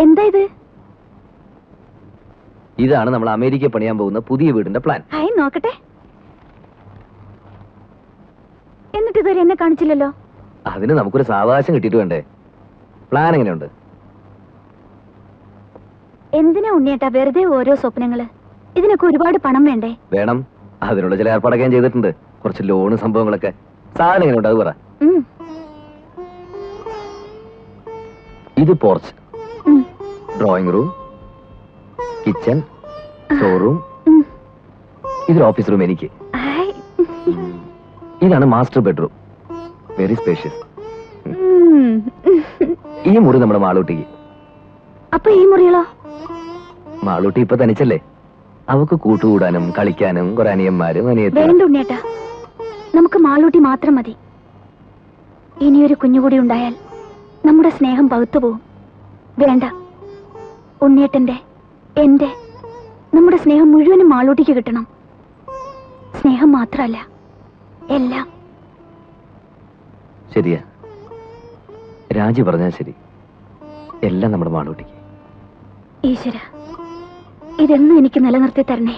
എന്താ ഇത്? ഇതാണ് നമ്മൾ അമേരിക്ക പണിയാൻ പോകുന്ന പുതിയ വീടിന്റെ പ്ലാൻ. ഹായ്, നോക്കട്ടെ. എന്നിട്ട് ഇതുവരെ എന്നെ കാണിച്ചില്ലല്ലോ. അതിന് നമുക്കൊരു സാവകാശം കിട്ടിയിട്ട് വേണ്ടേ? പ്ലാൻ എങ്ങനെയുണ്ട്? എന്തിനാ ഉണ്ണിയേട്ടാ വെറുതെ ഓരോ സ്വപ്നങ്ങള്? ഇതിനൊക്കെ ഒരുപാട് പണം വേണ്ടേ? വേണം. അതിനുള്ള ചില ഏർപ്പാടൊക്കെ ഞാൻ ചെയ്തിട്ടുണ്ട്. കുറച്ച് ലോണ് സംഭവങ്ങളൊക്കെ. സാധനം എങ്ങനെയുണ്ട് അത് പറ. ഇത് porch, drawing room, kitchen, store room, ഇതൊരു ഓഫീസ് റൂം എനിക്ക്. ഇതാണ് മാസ്റ്റർ ബെഡ്റൂം, വെരി സ്പേഷ്യസ്. ഈ മുറി നമ്മുടെ മാളൂട്ടിക്ക്. അപ്പൊ ഈ മുറികളോ? മാളൂട്ടി ഇപ്പൊ തനിച്ചല്ലേ, അവക്ക് കൂട്ടുകൂടാനും കളിക്കാനും കുറെ അനിയന്മാരും അനിയത്തി. വേണ്ട ഉണ്ണിയേട്ടാ, നമുക്ക് മാളൂട്ടി മാത്രം മതി. ഇനിയൊരു കുഞ്ഞുകൂടി ഉണ്ടായാൽ നമ്മുടെ സ്നേഹം പകുത്തുപോകും. വേണ്ട, ഉണ്ണിയേട്ടന്റെ, എന്റെ, നമ്മുടെ സ്നേഹം മുഴുവനും മാളൂട്ടിക്ക് കിട്ടണം. സ്നേഹം മാത്രമല്ല, എല്ലാം. ശരിയാ, രാജി പറഞ്ഞാൽ ശരി. എല്ലാം നമ്മുടെ മാളൂട്ടിക്ക്. ഈശ്വര, ഇതെന്നും എനിക്ക് നിലനിർത്തി തരണേ.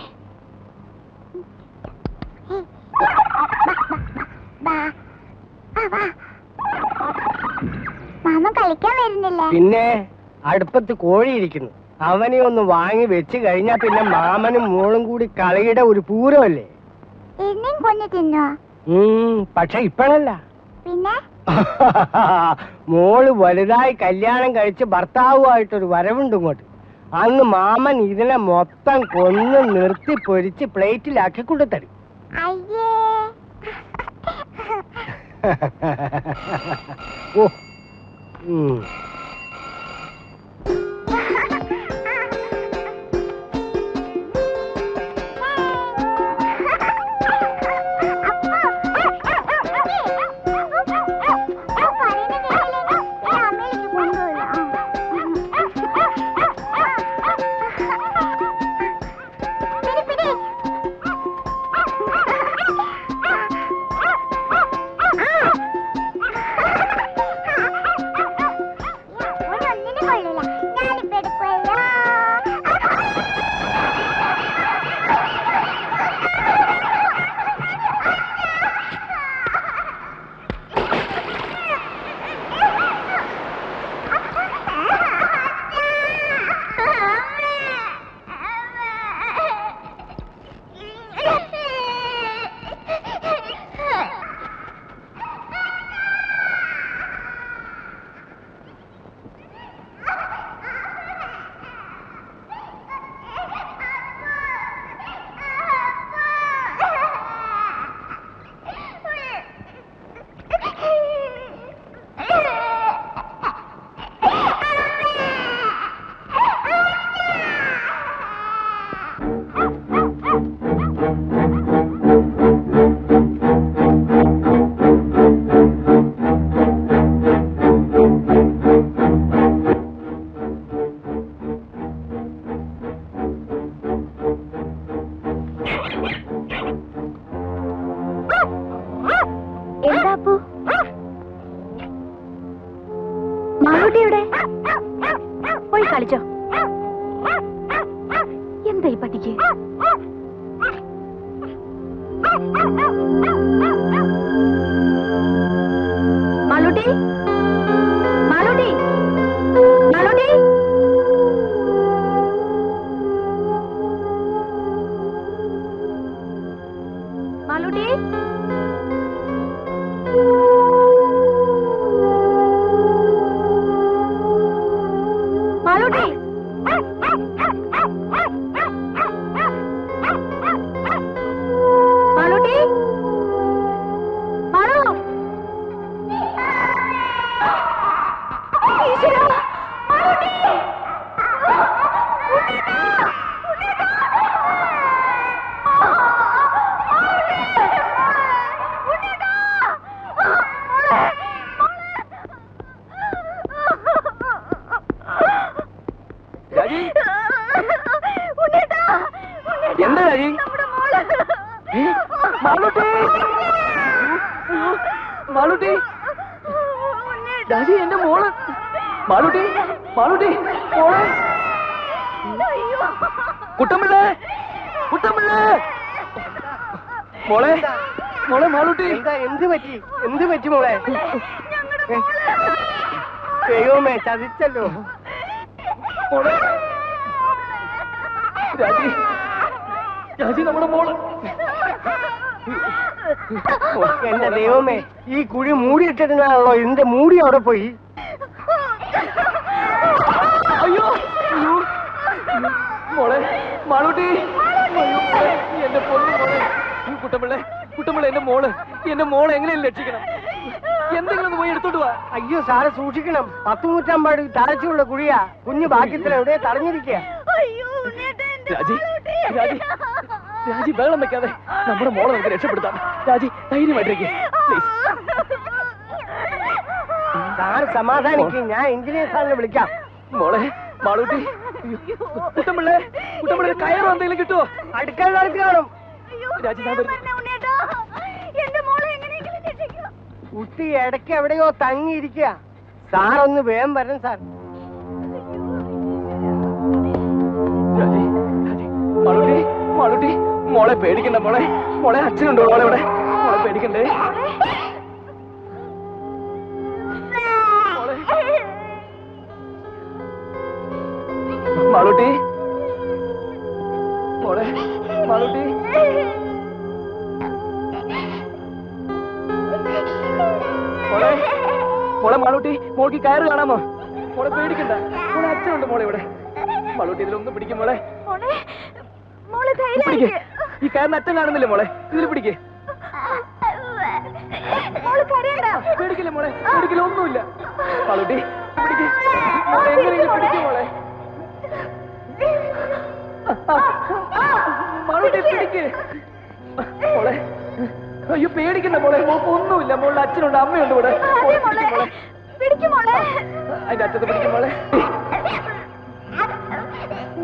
ബാ മാമ കളിക്കാൻ വരുന്നില്ലേ? പിന്നെ അടുപ്പത്ത് കോഴി ഇരിക്കുന്നു. അവനെ ഒന്ന് വാങ്ങി വെച്ച് കഴിഞ്ഞാ പിന്നെ മാമനും മോളും കൂടി കളിയുടെ ഒരു പൂരമല്ലേ. എന്നെയും കൊന്നു തിന്നോ? പക്ഷെ ഇപ്പഴല്ല. പിന്നെ മോള് വലുതായി കല്യാണം കഴിച്ച് ഭർത്താവുമായിട്ടൊരു വരവുണ്ട് ഇങ്ങോട്ട്. അന്ന് മാമൻ ഇതിനെ മൊത്തം കൊന്ന് നിർത്തി പൊരിച്ച് പ്ലേറ്റിലാക്കി കൊണ്ടുതരും. അയ്യേ. ഓ പോയി കളിച്ചോ. എന്താ ഈ പട്ടിക്ക്? മാളൂട്ടി, മാളൂട്ടി, മാളൂട്ടി. മാളൂട്ടി, മാളൂട്ടി. മാളൂട്ടി, മാളു. ഈശ്വരാ, മാളൂട്ടി. എന്താ രാജി? മാളൂട്ടി, മാളൂട്ടി, രാജി എന്റെ മോള്. മാളൂട്ടി, മാളൂട്ടി, മോളെ. കുട്ടമ്പിള്ളേ, കുട്ടമ്പിള്ളേ, മോളെ, മോളെ മാളൂട്ടി. എന്താ? എന്ത് പറ്റി? എന്ത് പറ്റി മോളെ? ദൈവമേ, ചതിച്ചല്ലോ മോളെ. രാജി, രാജി നമ്മുടെ മോള്. എന്റെ ദൈവമേ, ഈ കുഴി മൂടിയിട്ടിരുന്നാണല്ലോ. ഇതിന്റെ മൂടി അവിടെ പോയി. അയ്യോ, അയ്യോ, മോളെ, മാളൂട്ടി. അയ്യോ മോളെ, എന്റെ പൊന്നു മോളെ. കുട്ടമ്പിള്ളേ, കുട്ടമ്പിള്ളേ, എന്റെ മോള്, എന്റെ മോളെ എങ്ങനെയും രക്ഷിക്കണം. എന്തെങ്കിലും ഒന്ന് പോയി എടുത്തോട്ട് വാ. അയ്യോ സാറ് സൂക്ഷിക്കണം. 10 നൂറ്റാമ്പാട് താഴ്ചയുള്ള കുഴിയാ. കുഞ്ഞു ഭാഗ്യത്തിൽ എവിടെ തടഞ്ഞിരിക്കുക. രാജി, രാജി, രാജി ബഹളം വെക്കാതെ നമ്മുടെ മോളെ നമുക്ക് രക്ഷപ്പെടുത്താം. രാജി ധൈര്യമായിട്ടിരിക്കുക പ്ലീസ്. സാറ് സമാധാനിക്കും. ഞാൻ എഞ്ചിനീയർ സാറിനെ വിളിക്കാം. മോളെ, മാളൂട്ടി. കുട്ടമ്പിള്ളേ, കുട്ടമ്പിള്ളേ, കയറോ എന്തെങ്കിലും കിട്ടുമോ? അടുക്കള കാണും. രാജി, ഞാൻ വരുന്നു. കുട്ടി ഇടയ്ക്ക് എവിടെയോ തങ്ങിയിരിക്കുക. സാറൊന്ന് വേഗം വരണം സാർ. രാജി, രാജി, മാളൂട്ടി, മാളൂട്ടി, മോളെ പേടിക്കണ്ട മോളെ. മോളെ അച്ഛനുണ്ടോ മോളെ ഇവിടെ? മോളെ പേടിക്കണ്ടേ. മാളൂട്ടി, മോൾക്ക് കയറ് കാണാമോ? മോളെ പേടിക്കണ്ട, മോളെ അച്ഛനുണ്ട് മോളെ ഇവിടെ. മാളൂട്ടി ഇതിലൊന്നും പിടിക്കും മോളെ. പിടിക്ക്. ഈ കയറിന് അച്ഛൻ കാണുന്നില്ലേ മോളെ? ഇതിൽ പിടിക്കേ. പേടിക്കില്ല മോളെ, പേടിക്കില്ല, ഒന്നുമില്ല. മാളൂട്ടി പിടിക്ക്, മോളെ എങ്ങനെയെങ്കിലും പിടിക്കും മോളെ. മാളൂട്ടി പിടിക്ക് മോളെ. അയ്യോ പേടിക്കണ്ട മോളെ, മോൾക്ക് ഒന്നുമില്ല. മോളുടെ അച്ഛനുണ്ട്, അമ്മയുണ്ട് ഇവിടെ. അതിന്റെ അച്ഛത്ത് പിടിക്കും മോളെ.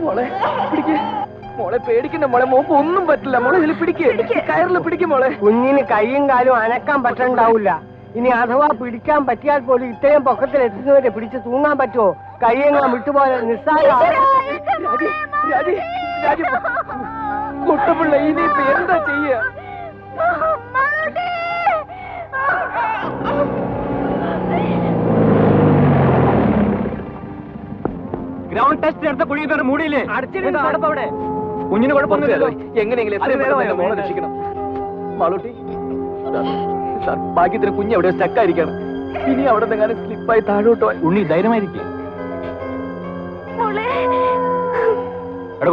മോളെ പിടിക്ക് മോളെ, പേടിക്കണ്ട മോളെ, മോൾക്ക് ഒന്നും പറ്റില്ല മോളെ. ഇതിൽ പിടിക്ക്, കയറിൽ പിടിക്കും മോളെ. കുഞ്ഞിന് കൈയും കാലും അനക്കാൻ പറ്റണ്ടാവില്ല. ഇനി അഥവാ പിടിക്കാൻ പറ്റിയാൽ പോലും ഇത്രയും പൊക്കത്തിൽ എത്തുന്നവരെ പിടിച്ച് തൂങ്ങാൻ പറ്റുമോ? കൈയെങ്ങാൻ വിട്ടുപോലെ നിസ്സാര. കുട്ടപ്പിള്ള ഇനിയിപ്പോ എന്താ ചെയ്യ? ഗ്രൗണ്ട് ടെസ്റ്റ് എടുത്ത കുഴി കയറി മൂടിയില്ലേ? അവിടെ കുഞ്ഞിന് കുഴപ്പമൊന്നുമില്ലല്ലോ. എങ്ങനെയെങ്കിലും മോളെ രക്ഷിക്കണം. മാളൂട്ടി ഭാഗ്യത്തിന് കുഞ്ഞ് എവിടെ സ്റ്റക്കായിരിക്കണം. ഇനി അവിടെ നിന്നെങ്ങാനും സ്ലിപ്പായി താഴോട്ടോ. ഉണ്ണി ധൈര്യമായിരിക്കും.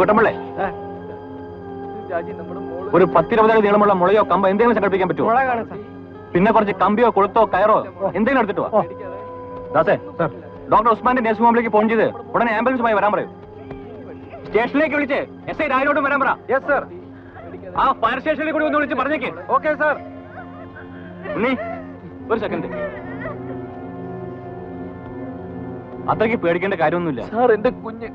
കുട്ടമ്പിള്ളേ, ഒരു 10-20 അടി നീളമുള്ള മുളയോ കമ്പോ എന്തെങ്കിലും സംഘടിപ്പിക്കാൻ പറ്റുമോ? പിന്നെ കുറച്ച് കമ്പിയോ കൊളുത്തോ കയറോ എന്തെങ്കിലും എടുത്തിട്ട് വാ. ദാസേ, ഡോക്ടർ ഉസ്മാന്റെ നഴ്സിംഗ് ഹോമിലേക്ക് ഫോൺ ചെയ്ത് ഉടനെ ആംബുലൻസുമായി വരാൻ പറയൂ. സ്റ്റേഷനിലേക്ക് വിളിച്ച് SI രാജോട്ടും വരാൻ പറ. Yes sir. ആ ഫയർ സ്റ്റേഷനിൽ കൂടി ഒന്ന് വിളിച്ച് പറഞ്ഞേക്ക്. Okay sir. ഉണ്ണി ഒരു സെക്കൻഡ്. അത്രയ്ക്ക് പേടിക്കേണ്ട കാര്യമൊന്നുമില്ല സാർ. എന്റെ കുഞ്ഞ്.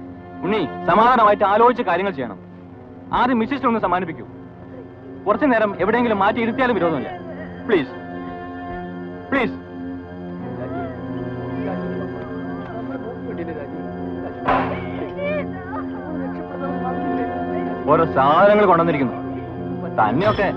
ഉണ്ണി സമാധാനമായിട്ട് ആലോചിച്ച് കാര്യങ്ങൾ ചെയ്യണം. ആദ്യം മിസ്സിനെ ഒന്ന് സമ്മാനിപ്പിക്കൂ. കുറച്ചു നേരം എവിടെയെങ്കിലും മാറ്റി ഇരുത്തിയാലും വിരോധമില്ല. Please please. ഓരോ സാധനങ്ങൾ കൊണ്ടുവന്നിരിക്കുന്നു. തന്നെയൊക്കെ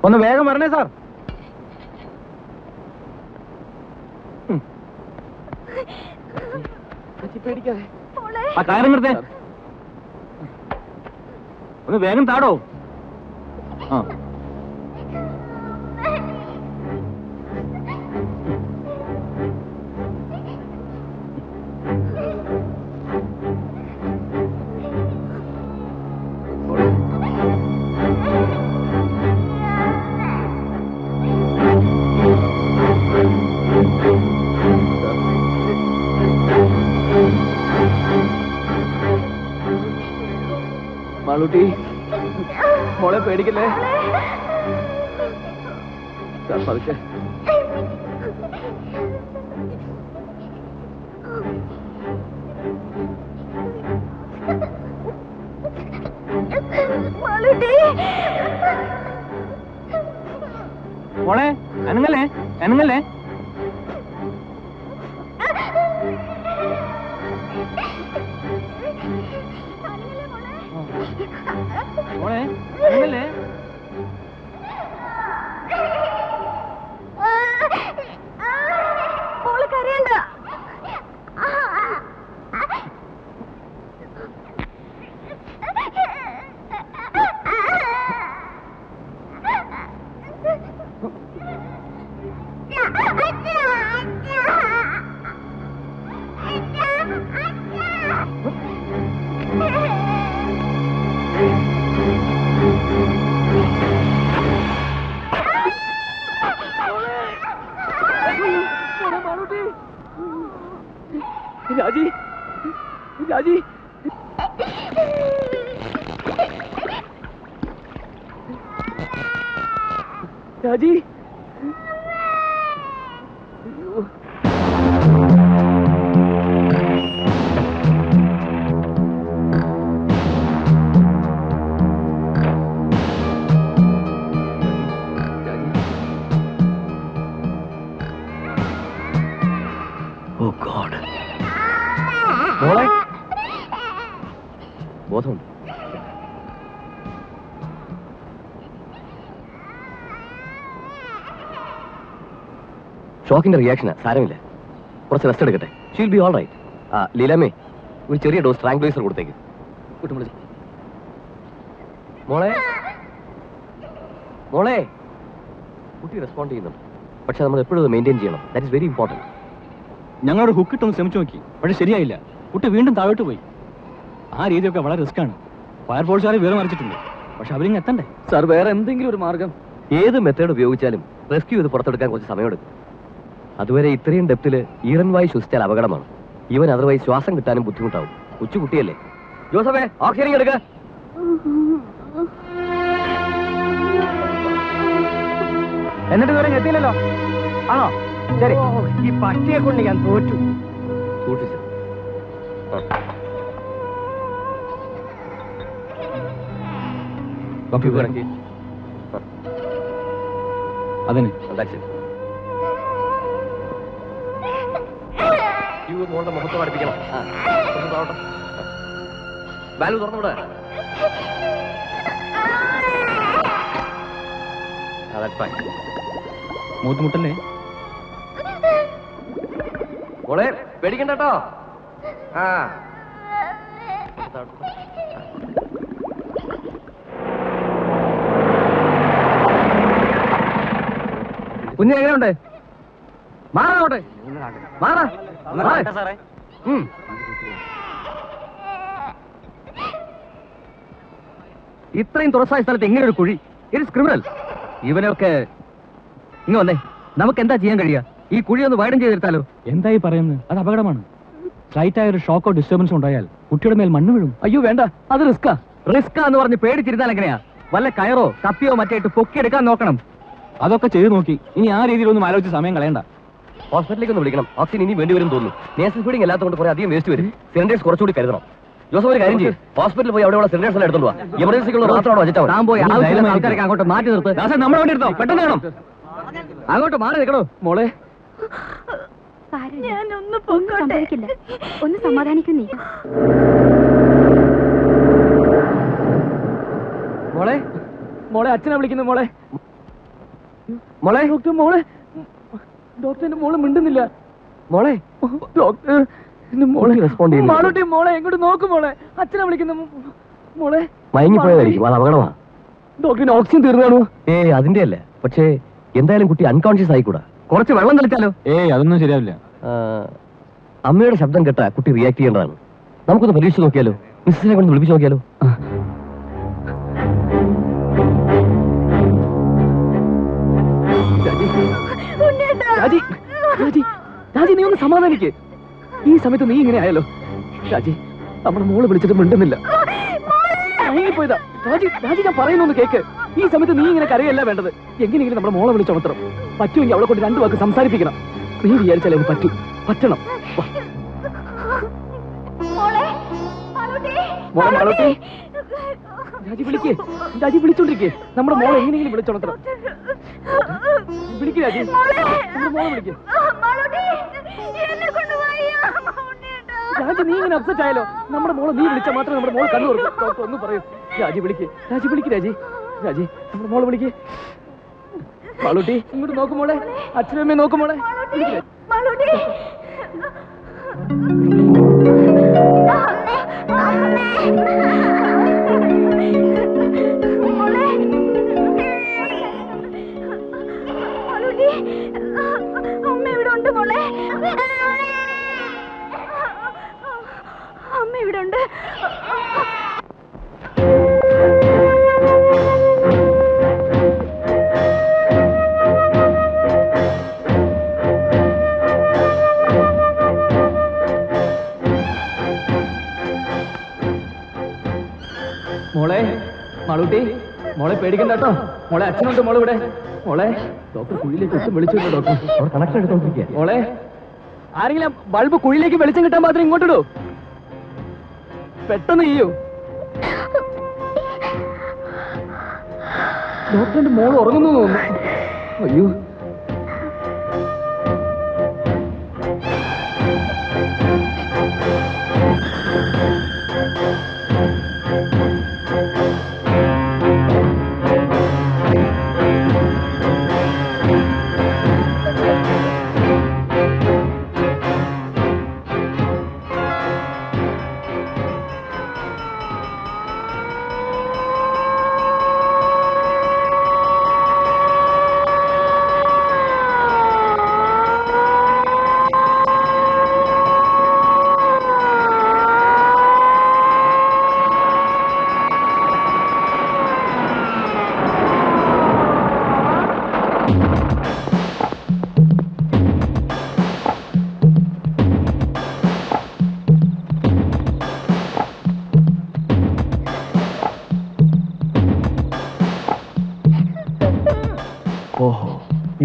ഒന്ന് വേഗം വരണേ സാർ. പേടിക്കാതെ ആ കയറും നിർത്തേ. ഒന്ന് വേഗം താടോ. ആ മാളൂട്ടി മോളെ പേടിക്കല്ലേ. പതുക്കെ. മോളെ അനങ്ങല്ലേ അനങ്ങല്ലേ. മോളെ അനങ്ങല്ലേ. കരയണ്ട. രാജി രാജി രാജി. മോളെ ബോധമുണ്ട്. ഷോക്കിന്റെ റിയാക്ഷനാ, സാരമില്ല. കുറച്ച് റെസ്റ്റ് എടുക്കട്ടെ. She'll be all right. ലീലാമ്മേ, ഒരു ചെറിയ ഡോസ് ട്രാങ്ക്ലൈസർ കൊടുത്തേക്ക്. മോളെ മോളെ കുട്ടി റെസ്പോണ്ട് ചെയ്യുന്നുണ്ട്, പക്ഷെ നമ്മൾ എപ്പോഴും മെയിൻറ്റെയിൻ ചെയ്യണം. That is very important. ഞങ്ങളോട് ഹുക്കിട്ടൊന്ന് ശ്രമിച്ചു നോക്കി, പക്ഷെ ശരിയായില്ല. കുട്ടി വീണ്ടും താഴോട്ട് പോയി. ആ രീതിയൊക്കെ വളരെ റിസ്ക്കാണ്. ഫയർഫോഴ്സുകാരെ വിവരം അറിയിച്ചിട്ടുണ്ട്, പക്ഷെ അവരിങ്ങ് എത്തണ്ടേ? സാർ, വേറെ എന്തെങ്കിലും ഒരു മാർഗം? ഏത് മെത്തേഡ് ഉപയോഗിച്ചാലും റെസ്ക്യൂ ചെയ്ത് പുറത്തെടുക്കാൻ കുറച്ച് സമയമെടുക്കും. അതുവരെ ഇത്രയും ഡെപ്തിൽ ഈറൻവായി ശ്വസിച്ചാൽ അപകടമാണ്. ഇവൻ അതർവൈസ് ശ്വാസം കിട്ടാനും ബുദ്ധിമുട്ടാവും. കൊച്ചുകുട്ടിയല്ലേ. ജോസഫേ, ഓക്സിജൻ എടുക്ക. എന്നിട്ട് ഇതുവരെ എത്തിയില്ലല്ലോ. ആണോ? ശരി. ഈ പട്ടിയെ കൊണ്ട് ഞാൻ തോറ്റു. സൂക്ഷിച്ചു. അതിന് മോളുടെ മുഖത്ത് പഠിപ്പിക്കണം. വാൽവ് തുറന്നുവിടെ. മൂത്തുമുട്ടല്ലേ മോളെ, പേടിക്കണ്ട കേട്ടോ. ആ കുഞ്ഞ് എങ്ങനെയുണ്ട്? മാറാട്ടെ, മാറാ. ഇത്രയും തുറസായ സ്ഥലത്ത് എങ്ങനെ ഒരു കുഴി? It's criminal. ഇവനൊക്കെ ഇങ്ങ് വന്നേ. നമുക്ക് എന്താ ചെയ്യാൻ കഴിയുക? ഈ കുഴി ഒന്ന് വൈഡൻ ചെയ്തെടുത്താലോ? എന്തായി പറയുന്നത്? അത് അപകടമാണ്. സ്ലൈറ്റായ ഒരു ഷോക്കോ ഡിസ്റ്റർബൻസോ ഉണ്ടായാൽ കുട്ടിയുടെ മേൽ മണ്ണ് വീഴും. അയ്യോ വേണ്ട, അത് റിസ്കാ. റിസ്കാ എന്ന് പറഞ്ഞ് പേടിച്ചിരുന്നാൽ എങ്ങനെയാ? വല്ല കയറോ കപ്പിയോ മറ്റേട്ട് പൊക്കിയെടുക്കാൻ നോക്കണം. അതൊക്കെ ചെയ്തു നോക്കി. ഇനി ആ രീതിയിലൊന്നും ആലോചിച്ച് സമയം കളയണ്ട. ഹോസ്പിറ്റലിലേക്ക് ഒന്ന് വിളിക്കണം. ഓക്സിജൻ ഇനി വേണ്ടി വരും തോന്നുന്നു. നേഴ്സസ് ഫീഡിംഗ് അല്ലാത്തതുകൊണ്ട് കുറെ അധികം വേസ്റ്റ് വരും. സിലിണ്ടേഴ്സ് കുറച്ചുകൂടി കരുതണം. ജോസഫ്, ഒരു കാര്യം ചെയ്യും, ഹോസ്പിറ്റലിൽ പോയി അവിടെയുള്ള സിലിണ്ടേഴ്സ് എല്ലാം എടുത്തോണ്ട് പോവാ. എമർജൻസിക്കുള്ള മാത്രമാണ് വെച്ചാൽ താൻ പോയി ആൾക്കാരൊക്കെ അങ്ങോട്ട് മാറ്റി നിർത്ത്. നമ്മളെ വേണ്ടി എടുത്തോ, പെട്ടെന്ന് വേണം. അങ്ങോട്ട് മാറി നിൽക്കണോ മോളെ? സംഭവിക്കില്ല. ഒന്ന് സമാധാനിക്കുന്നേ. മോളെ, മോളെ, അച്ഛനെ വിളിക്കുന്നു. മോളെ, മോളെ, ഡോക്ടർ, മോളെ, ഡോക്ടറിന്റെ മോള് മിണ്ടുന്നില്ല. മോളെ, ഡോക്ടർ മോളെ റെസ്പോണ്ട് ചെയ്യുന്നു. മാളൂട്ടി, മോളെ എങ്ങോട്ട് നോക്കും. മോളെ, അച്ഛനെ വിളിക്കുന്നു. മോളെ, മയങ്ങിപ്പോയതായിരിക്കും. അത് അപകടമാണ്. ഡോക്ടറിന് ഓക്സിജൻ തീർന്നാണോ? അതിന്റെ അല്ല, പക്ഷേ എന്തായാലും കുട്ടി അൺകോൺഷ്യസ് ആയിക്കൂടാ. കുറച്ച് വെള്ളം തളിച്ചാലോ? അതൊന്നും ശരിയാവില്ല. അമ്മയുടെ ശബ്ദം കേട്ട കുട്ടി റിയാക്ട് ചെയ്യേണ്ടതാണ്. നമുക്കൊന്ന് പരീക്ഷിച്ച് നോക്കിയാലോ? മിസ്സിനെ കൊണ്ട് വിളിപ്പിച്ച് നോക്കിയാലോ? രാജി, രാജി, രാജി, നീ ഒന്ന് സമാധാനിക്ക്. ഈ സമയത്ത് നീ ഇങ്ങനെ ആയാലോ? രാജി, നമ്മുടെ മോള് വിളിച്ചിട്ട് മിണ്ടുന്നില്ല. പോയതാ. രാജി, രാജി, ഞാൻ പറയുന്നൊന്ന് കേക്ക്. ഈ സമയത്ത് നീ ഇങ്ങനെ കരയല്ല വേണ്ടത്. എങ്ങനെയെങ്കിലും നമ്മുടെ മോളെ വിളിച്ചുണർത്തണം. പറ്റുമെങ്കിൽ അവളെ കൊണ്ട് 2 വാക്ക് സംസാരിപ്പിക്കണം. നീ വിചാരിച്ചാലേ അത് പറ്റണം. മോളെ, മാളൂട്ടി, രാജി വിളിക്കേ. രാജി വിളിച്ചോണ്ടിരിക്കേ. നമ്മുടെ മോളെ എങ്ങനെയെങ്കിലും വിളിച്ചുണർത്തണം. വിളിക്ക് രാജി, നമ്മുടെ മോളെ വിളിക്കേ. രാജി, നീ ഇങ്ങനെ അപ്സെറ്റ് ആയാലോ? നമ്മുടെ മോളെ നീ വിളിച്ചാൽ മാത്രമേ നമ്മുടെ മോളെ കണ്ണു തുറക്കൂ. ഡോക്ടർ ഒന്ന് പറയൂ. രാജി വിളിക്ക്. രാജി വിളിക്ക്. രാജി, രാജി, നമ്മുടെ മോളെ വിളിക്ക്. മാളൂട്ടി, ഇങ്ങോട്ട് നോക്കും മോളെ. അച്ഛനമ്മയെ നോക്കും മോളെ. അമ്മ ഇവിടെ ഉണ്ട് മോളെ. അമ്മ ഇവിടെ ഉണ്ട്. മോളെ, മാളൂട്ടി, മോളെ പേടിക്കണ്ട കേട്ടോ. മോളെ, അച്ഛനുണ്ട് മോളെ ഇവിടെ. മോളെ, ഡോക്ടർ കുഴിയിലേക്ക് ഒട്ടും വിളിച്ചു. ഡോക്ടർ കണക്ഷൻ എടുത്തോണ്ടിരിക്കുക. മോളെ, ആരെങ്കിലും ബൾബ് കുഴിയിലേക്ക് വെളിച്ചം കിട്ടാൻ മാത്രം ഇങ്ങോട്ടിടൂ. പെട്ടെന്ന് ചെയ്യൂ. ഡോക്ടറിന്റെ മോൾ ഉറങ്ങുന്നു തോന്നുന്നു. അയ്യോ,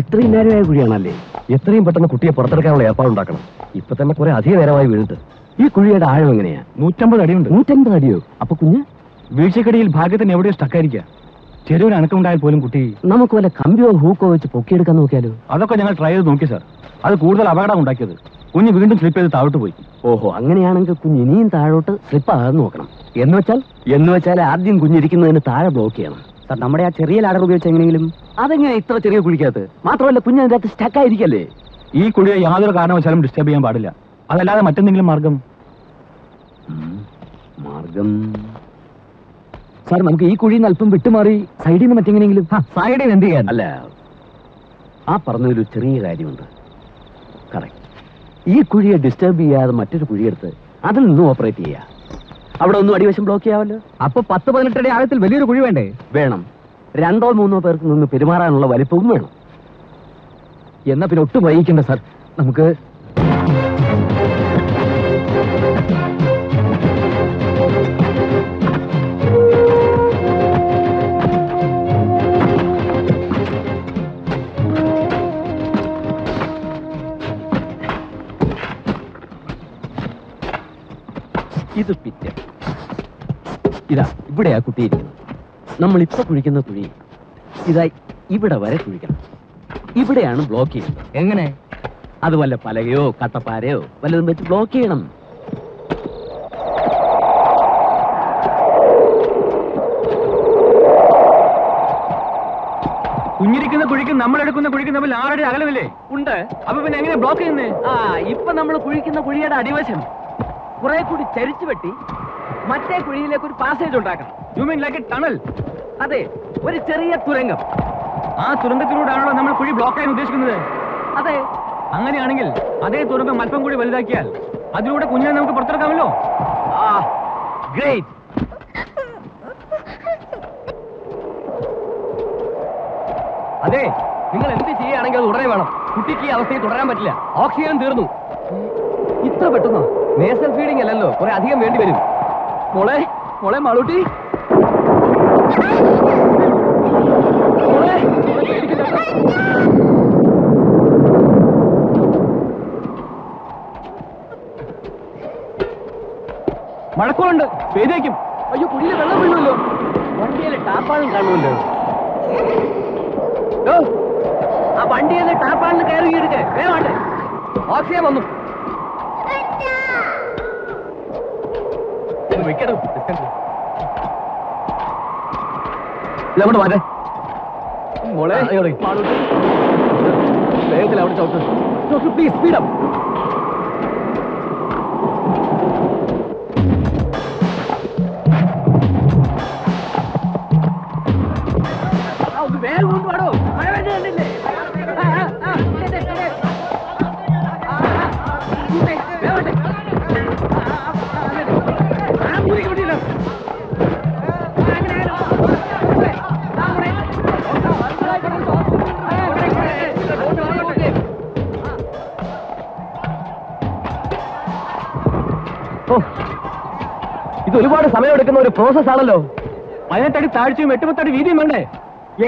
ഇത്രയും നേരമായ കുഴിയാണല്ലേ? എത്രയും പെട്ടെന്ന് കുട്ടിയെ പുറത്തെടുക്കാനുള്ള ഏർപ്പാടുണ്ടാക്കണം. ഇപ്പൊ തന്നെ കുറെ അധിക നേരമായി വീണിട്ട്. ഈ കുഴിയുടെ ആഴം എങ്ങനെയാ? 150 അടിയുണ്ട്. 150 അടിയോ? അപ്പൊ കുഞ്ഞ് വീഴ്ചക്കടിയിൽ ഭാഗ്യത്തിന് എവിടെയോ സ്റ്റക്കായിരിക്കുക. ചെറിയൊരു അനക്കമുണ്ടായാൽ പോലും കുട്ടി. നമുക്ക് വല്ല കമ്പിയോ ഹൂക്കോ വെച്ച് പൊക്കിയെടുക്കാൻ നോക്കിയാലോ? അതൊക്കെ ഞങ്ങൾ ട്രൈ ചെയ്ത് നോക്കി സാർ. അത് കൂടുതൽ അപകടം ഉണ്ടാക്കിയത്. കുഞ്ഞ് വീണ്ടും സ്ലിപ്പ് ചെയ്ത് താഴോട്ട് പോയി. ഓഹോ, അങ്ങനെയാണെങ്കിൽ കുഞ്ഞ് ഇനിയും താഴോട്ട് സ്ലിപ്പ് ആകാതെ നോക്കണം. എന്ന് വെച്ചാൽ ആദ്യം കുഞ്ഞിരിക്കുന്നതിന് താഴെ ബ്ലോക്ക് ചെയ്യണം. സാർ, നമ്മുടെ ആ ചെറിയ ലാഡർ ഉപയോഗിച്ച് എങ്ങനെയെങ്കിലും. അതെങ്ങനെ ഇത്ര ചെറിയ കുഴിക്കകത്ത്? മാത്രമല്ല കുഞ്ഞ് അതിന്റെ അകത്ത് സ്റ്റക്കായിരിക്കല്ലേ? ഈ കുഴിയെ യാതൊരു കാരണവശാലും ഡിസ്റ്റർബ് ചെയ്യാൻ പാടില്ല. അതല്ലാതെ മറ്റെന്തെങ്കിലും മാർഗം? സാർ, നമുക്ക് ഈ കുഴിയിൽ നിന്ന് അല്പം വിട്ടുമാറി സൈഡിൽ നിന്ന് മറ്റെങ്ങനെയെങ്കിലും. സൈഡിൽ നിന്ന് എന്ത് ചെയ്യാൻ? അല്ല, ആ പറഞ്ഞതിലൊരു ചെറിയ കാര്യമുണ്ട്. കറക്റ്റ്. ഈ കുഴിയെ ഡിസ്റ്റർബ് ചെയ്യാതെ മറ്റൊരു കുഴിയെടുത്ത് അതിൽ നിന്നും ഓപ്പറേറ്റ് ചെയ്യാം. അവിടെ ഒന്നും അടിവശം ബ്ലോക്ക് ചെയ്യാമല്ലോ. അപ്പൊ 10-18 അടി ആഴത്തിൽ വലിയൊരു കുഴി വേണ്ടേ? വേണം. 2-3 പേർക്ക് നിന്ന് പെരുമാറാനുള്ള വലിപ്പവും വേണം. എന്നാ പിന്നെ ഒട്ടും വൈകിക്കണ്ട സാർ. നമുക്ക് ഇത് പിറ്റ്. ഇതാ ഇവിടെയാ കുട്ടിയിരിക്കുന്നത്. നമ്മളിപ്പോ കുഴിക്കുന്ന കുഴി ഇതാ ഇവിടെ വരെ കുഴിക്കണം. ഇവിടെയാണ് ബ്ലോക്ക് ചെയ്യുന്നത്. എങ്ങനെ? അത് വല്ല പലകയോ കട്ടപ്പാരയോ വല്ലതും വെച്ച് ബ്ലോക്ക് ചെയ്യണം. കുഞ്ഞിരിക്കുന്ന കുഴിക്കും നമ്മളെടുക്കുന്ന കുഴിക്കും തമ്മിൽ 6 അടി അകലമില്ലേ? ഉണ്ട്. അപ്പൊ പിന്നെ എങ്ങനെ ബ്ലോക്ക് ചെയ്യുന്നേ? ഇപ്പൊ നമ്മൾ കുഴിക്കുന്ന കുഴിയുടെ അടിവശം കുറെ കൂടി ചരിച്ചു വെട്ടി മറ്റേ കുഴിയിലേക്ക് ഒരു പാസേജ് ഉണ്ടാക്കണം. You mean like A tunnel? അതെ, ഒരു ചെറിയ തുരങ്കം. ആ തുരങ്കത്തിലൂടെയാണല്ലോ നമ്മൾ കുഴി ബ്ലോക്ക് ചെയ്യാൻ ഉദ്ദേശിക്കുന്നത്? അതെ. അങ്ങനെയാണെങ്കിൽ അതേ തുരങ്കം അല്പം കൂടി വലുതാക്കിയാൽ അതിലൂടെ കുഞ്ഞിനെ നമുക്ക് പുറത്തിറക്കാമല്ലോ. ഗ്രേറ്റ്. അതെ, നിങ്ങൾ എന്ത് ചെയ്യുകയാണെങ്കിൽ അത് ഉടനെ വേണം. കുട്ടിക്ക് ഈ അവസ്ഥയിൽ തുടരാൻ പറ്റില്ല. ഓക്സിജൻ തീർന്നു. ഇത്ര പെട്ടെന്നോ? നേസൽ ഫീഡിംഗ് അല്ലല്ലോ, കുറെ അധികം വേണ്ടി വരും. മോളെ മോളെ മാളൂട്ടി, മഴക്കോളുണ്ട്, പെയ്തേക്കും. അയ്യോ, കുഴിയിൽ വെള്ളം വീഴുമല്ലോ. വണ്ടിയിലെ ടാപ്പാളും കാണുമല്ലോ. ആ വണ്ടിയിലെ ടാപ്പാളിന് കയറി എടുക്കേ വേണ്ട. ഓക്സിജൻ വന്നു. ഇതങ്ങോട്ട് മാറ്റേ മോളെ. വേഗത്തിൽ അവിടെ ചോക്ക്. Please speed up. വേഗം കൊണ്ടുപാടോ, മഴ വേണ്ടി കണ്ടില്ലേ? ഇത് ഒരുപാട് സമയമെടുക്കുന്ന ഒരു പ്രോസസ് ആണല്ലോ. 18 അടി താഴ്ചയും 8-10 അടി വീതിയും വേണ്ടേ?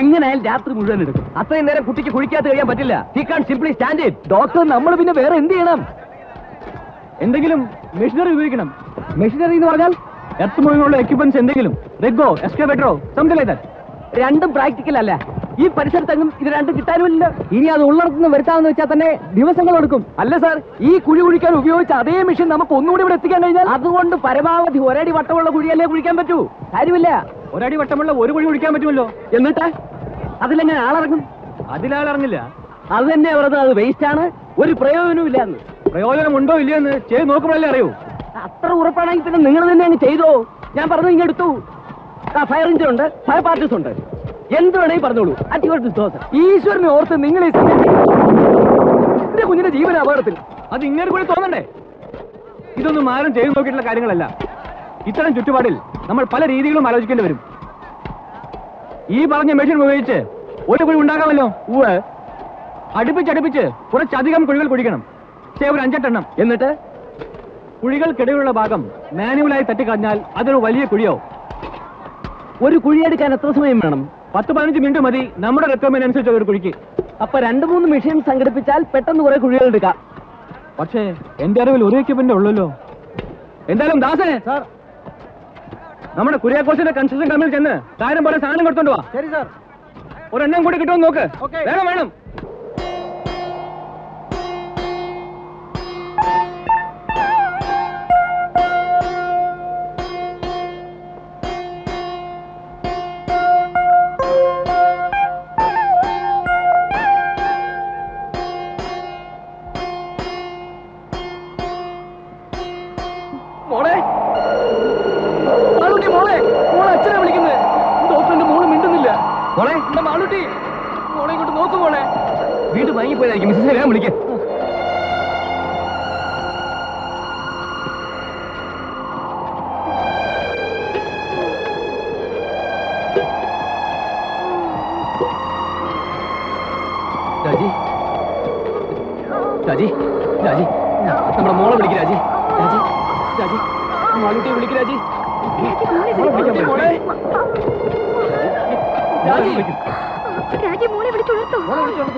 എങ്ങനെയായാലും രാത്രി മുഴുവൻ എടുക്കും. അത്രയും നേരം കുട്ടിക്ക് കുഴിക്കാത്ത കഴിയാൻ പറ്റില്ല. He can simply stand it. Doctor, നമ്മൾ പിന്നെ വേറെ എന്ത് ചെയ്യണം? എന്തെങ്കിലും മെഷീനറി ഉപയോഗിക്കണം. മെഷീനറി എന്ന് പറഞ്ഞാൽ എർത്ത് മൂവിങ്ങുള്ള എക്യുപ്മെന്റ്സ് എന്തെങ്കിലും, റിഗോ, എക്സ്കവേറ്ററോ, സംതിങ് ലൈക്ക് ദാറ്റ്. രണ്ടും പ്രാക്ടിക്കൽ അല്ല. ഈ പരിസരത്തെങ്ങും ഇത് രണ്ടും കിട്ടാനുമില്ല. ഇനി അത് ഉള്ളിടത്തുനിന്ന് വരുത്താമെന്ന് വെച്ചാൽ തന്നെ ദിവസങ്ങൾ എടുക്കും. അല്ല സാർ, ഈ കുഴി കുഴിക്കാൻ ഉപയോഗിച്ച അതേ മെഷീൻ നമുക്ക് ഒന്നുകൂടി ഇവിടെ എത്തിക്കാൻ കഴിഞ്ഞാൽ അതുകൊണ്ട് പരമാവധി 1 അടി വട്ടമുള്ള കുഴിയല്ലേ കുഴിക്കാൻ പറ്റൂ. കാര്യമില്ല. 1 അടി വട്ടമുള്ള ഒരു കുഴി കുഴിക്കാൻ പറ്റുമല്ലോ. എന്നിട്ട് അതിലെങ്ങനെ ആളിറങ്ങും? അതിലാളിറങ്ങില്ല. അത് തന്നെ പറഞ്ഞത്, അത് വേസ്റ്റ് ആണ്, ഒരു പ്രയോജനവും ഇല്ലാന്ന്. പ്രയോജനം ഉണ്ടോ ഇല്ലയെന്ന് ചെയ്ത് നോക്കുമ്പോഴല്ലേ അറിയൂ. അത്ര ഉറപ്പാണെങ്കിൽ പിന്നെ നിങ്ങൾ തന്നെ അങ്ങ് ചെയ്തോ. ഞാൻ പറഞ്ഞു ഇങ്ങെടുത്തു. ഫയർ എഞ്ചിൻ ഉണ്ട്, ഫയർ പാർട്ടീസ് ഉണ്ട്, എന്ത് വേണമെങ്കിൽ പറഞ്ഞോളൂ. ഈശ്വരനെ ഓർത്ത് നിങ്ങൾ എന്റെ കുഞ്ഞിന്റെ ജീവന അപകടത്തിൽ. അത് ഇങ്ങനെ കൂടി തോന്നണ്ടേ? ഇതൊന്നും ആരും ചെയ്തു നോക്കിയിട്ടുള്ള കാര്യങ്ങളല്ല. ഇത്തരം ചുറ്റുപാടിൽ നമ്മൾ പല രീതികളും ആലോചിക്കേണ്ടി വരും. ഈ പറഞ്ഞ മെഷീൻ ഉപയോഗിച്ച് ഒരു കുഴി ഉണ്ടാക്കാമല്ലോ. അടുപ്പിച്ചടുപ്പിച്ച് കുറച്ചധികം കുഴികൾ കുഴിക്കണം. ഒരു 5-8 എണ്ണം. എന്നിട്ട് കുഴികൾക്കിടയിലുള്ള ഭാഗം മാനുവലായി തട്ടിക്കളഞ്ഞാൽ അതൊരു വലിയ കുഴിയോ. ഒരു കുഴിയെടുക്കാൻ എത്ര സമയം വേണം? 10-15 മിനിറ്റ് മതി നമ്മുടെ റിക്വയർമെന്റ് അനുസരിച്ച് ഒരു കുഴിക്ക്. അപ്പൊ 2-3 മെഷീൻ സംഘടിപ്പിച്ചാൽ പെട്ടെന്ന് കുറെ കുഴികൾ എടുക്കാം. പക്ഷേ എന്റെ അറിവിൽ ഒരു എക്യുപ്മെന്റ് ഉള്ളല്ലോ. എന്തായാലും ദാസനെ സാർ, നമ്മുടെ കുര്യാക്കോസിന്റെ കൺസ്ട്രക്ഷൻ കമ്പനിയിൽ ചെന്ന് കാര്യം പോലെ സാധനം കൊടുത്തോണ്ട് വാ. ശരി സാർ. ഒരെണ്ണം കൂടി കിട്ടുമെന്ന് നോക്ക്. വേണം വേണം. മോളെ മാളൂട്ടി, മോളെ അച്ഛനെ വിളിക്കുന്നത്. ഡോക്ടറിന്റെ മോള് മിണ്ടുന്നില്ല. മോളെ എന്റെ മാളൂട്ടി, മോളെ ഇങ്ങോട്ട് നോക്കും. മോളെ വീണ്ടും വാങ്ങിപ്പോയതായിരിക്കും. മിസ്സിനെ വേഗം വിളിക്കേ. രാജി രാജി രാജി നമ്മുടെ മോളെ വിളിക്ക്. രാജി രാജി രാജി മാളൂട്ടിയെ വിളിക്ക്. രാജി മോളെ രാജി രാജി മോളെ വിളിച്ചുണർത്തോ.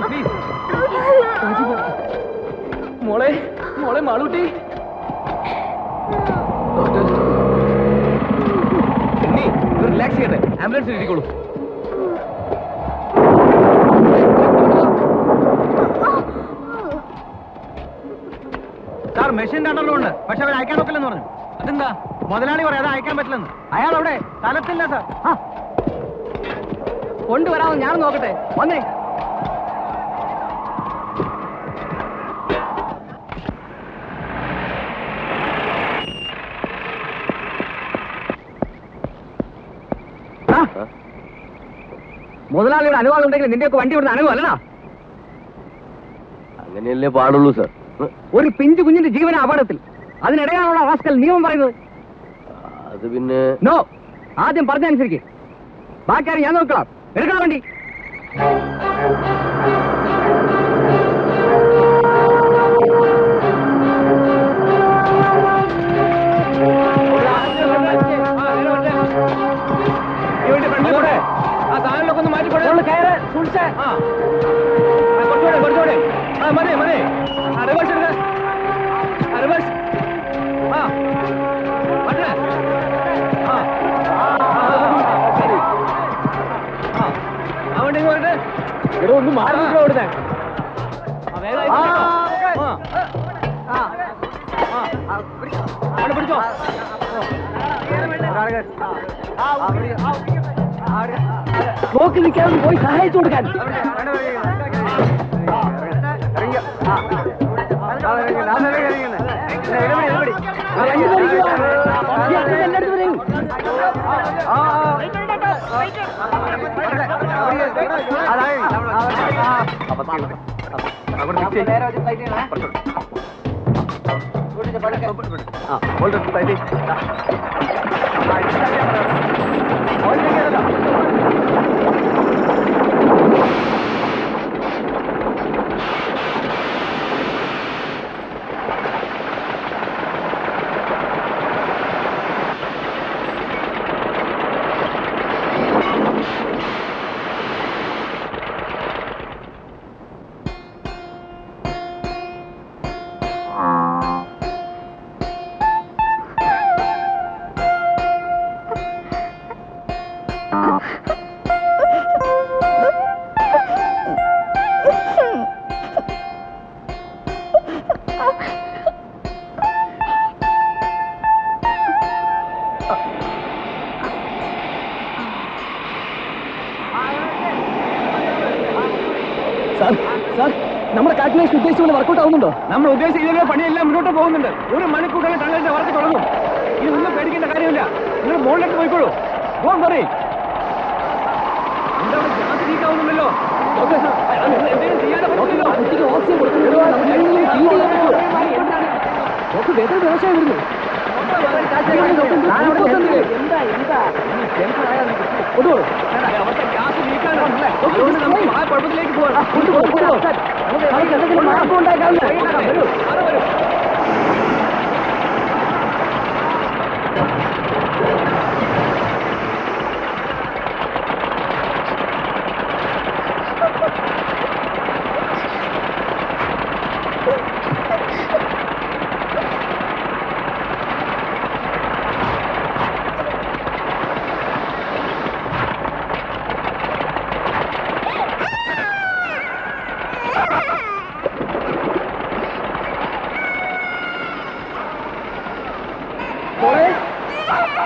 പ്ലീസ്. മോളെ മോളെ മാളൂട്ടി. റിലാക്സ് ചെയ്യട്ടെ. ആംബുലൻസിൽ ഇരിക്കോളൂ. Sir machine രണ്ടെണ്ണമുണ്ട്. പക്ഷെ അവർ അയക്കാൻ നോക്കില്ലെന്ന് പറഞ്ഞു. അതെന്താ? മുതലാളി പറയാം അത് അയക്കാൻ പറ്റില്ലെന്ന്. അയാൾ അവിടെ സ്ഥലത്തില്ല സാർ. കൊണ്ടുവരാമെന്ന് ഞാൻ നോക്കട്ടെ. വന്നേ. മുതലാളിയുടെ അനുവാദം ഉണ്ടെങ്കിൽ നിന്റെയൊക്കെ വണ്ടി വിടുന്ന അനുഭവം അല്ലടാ. അങ്ങനെയല്ലേ പാടുള്ളൂ സാർ. ഒരു പിഞ്ചു കുഞ്ഞിന്റെ ജീവന അപകടത്തിൽ അതിനിടയാണുള്ള റാസ്കൽ നിയമം പറയുന്നത്. അത് പിന്നെ നോ, ആദ്യം പറഞ്ഞനുസരിക്ക്. ബാക്കി ഞാൻ നോക്കണം. എടുക്കണം വണ്ടി. ആ സാധനങ്ങളൊക്കെ ഒന്ന് മാറ്റിക്കൊടേ. കയറ് സൂക്ഷിച്ചേ. കുറച്ചുകൂടെ കുറച്ചുകൂടെ. മതി മതി. റിവേഴ്സ് എടുക്ക. റിവേഴ്സ്. പറ്റേ. അവണ്ടി പോയിട്ട് ഇവിടെ ഒന്ന് മാറി കൊടുത്തേ. പിടിച്ചോ. നോക്കി നിൽക്കാതെ പോയി സഹായിച്ചു കൊടുക്കാൻ. നമ്മുടെ കാൽക്കുലേഷൻ ഉദ്ദേശിച്ച പോലെ വർക്കൗട്ട് ആവുന്നുണ്ടോ? നമ്മൾ ഉദ്ദേശിച്ച പണിയെല്ലാം മുന്നോട്ട് പോകുന്നുണ്ട്. 1 മണിക്കൂറിൽ ടണലിന്റെ വർക്ക് തുടങ്ങും. ഇനി ഒന്നും പേടിക്കേണ്ട കാര്യമില്ല. നിങ്ങൾ മുകളിലേക്ക് പോയിക്കോളൂ. Don't worry. എന്താണ് ഗ്യാസ് ലീക്ക് ആവുന്നുണ്ടല്ലോ. എന്തെങ്കിലും ചെയ്യാൻ പറ്റില്ലല്ലോ. ഓക്സിജൻ കൊടുക്കുന്നുണ്ടോ? വ്യവസായം വരുന്നു. അവിടുത്തെ ഗ്യാസ് ലീക്കാണല്ലേ. അതുകൊണ്ട് നമുക്ക് ആ കുഴപ്പത്തിലേക്ക് പോകാം. എന്തെങ്കിലും മാർഗം ഉണ്ടാക്കാവില്ല. വരൂ.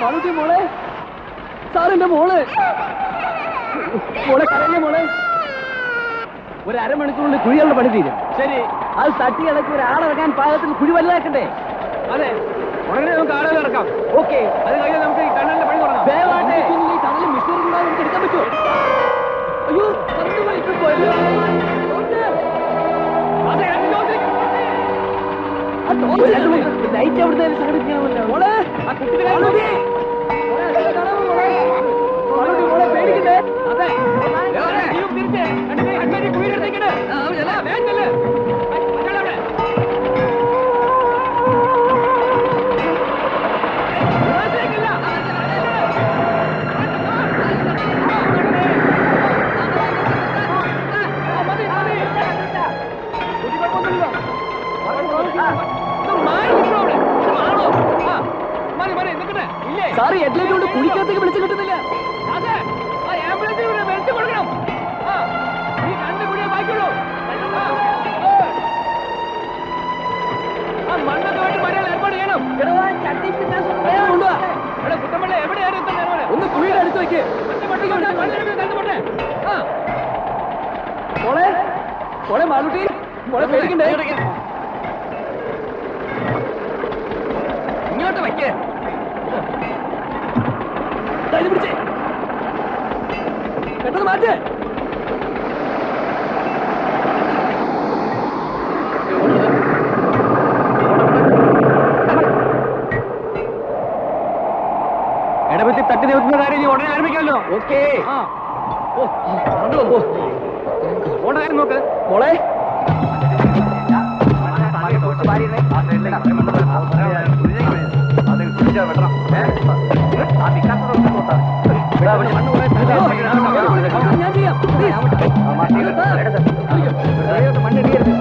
മാളൂട്ടി മോളെ, സാറിന്റെ മോള് മോളെ കരയല്ലേ മോളെ. ഒരു അരമണിക്കൂറിൽ കുഴികളുടെ പണി തീരും. ശരി, അത് തട്ടി ഇളക്കി ഒരാളിറക്കാൻ പാകത്തിൽ കുഴി വലുതാക്കണ്ടേ? അതെ, ഉടനെ നമുക്ക് ആളുകൾ ഇറക്കാം. ഓക്കെ, അത് കഴിഞ്ഞാൽ നമുക്ക് ഈ ടണലിന്റെ പണി തുടങ്ങാം. ദയവായിട്ട് ഈ ടണലിൽ മിഷനറി കൂടാതെ നമുക്ക് എടുക്കാൻ പറ്റുമോ? അയ്യോ, ലൈറ്റ് അവിടുത്തെ സംഘടിപ്പിക്കണമല്ലോ. മോളെ, ആ കുട്ടിയുടെ പേടിക്കണ്ടേ? അതെ, തിരിച്ച് കുഴിയെടുത്തേക്കട്ടെ. സാറ് ഹെഡ്ലൈറ്റ് കൊണ്ട് കുഴിക്കകത്തേക്ക് വിളിച്ചു കിട്ടുന്നില്ല. ഒന്ന് കുഴിയുടെ അടുത്ത് വയ്ക്ക്. മോളെ, മോളെ മാളൂട്ടി, മോളെ പേടിക്കണ്ടേ? ഇങ്ങോട്ട് വയ്ക്കേ. പിടിച്ചേ, പെട്ടെന്ന് മാറ്റേ. ഇടപെത്തി തട്ടി നിൽക്കുന്ന കാര്യം നീ ഉടനെ ആരംഭിക്കാമല്ലോ. ഓക്കെ, ഓടാനും നോക്ക് മോളെ. ഞാൻ ചെയ്യാം. മണ്ണിടിയരുത്.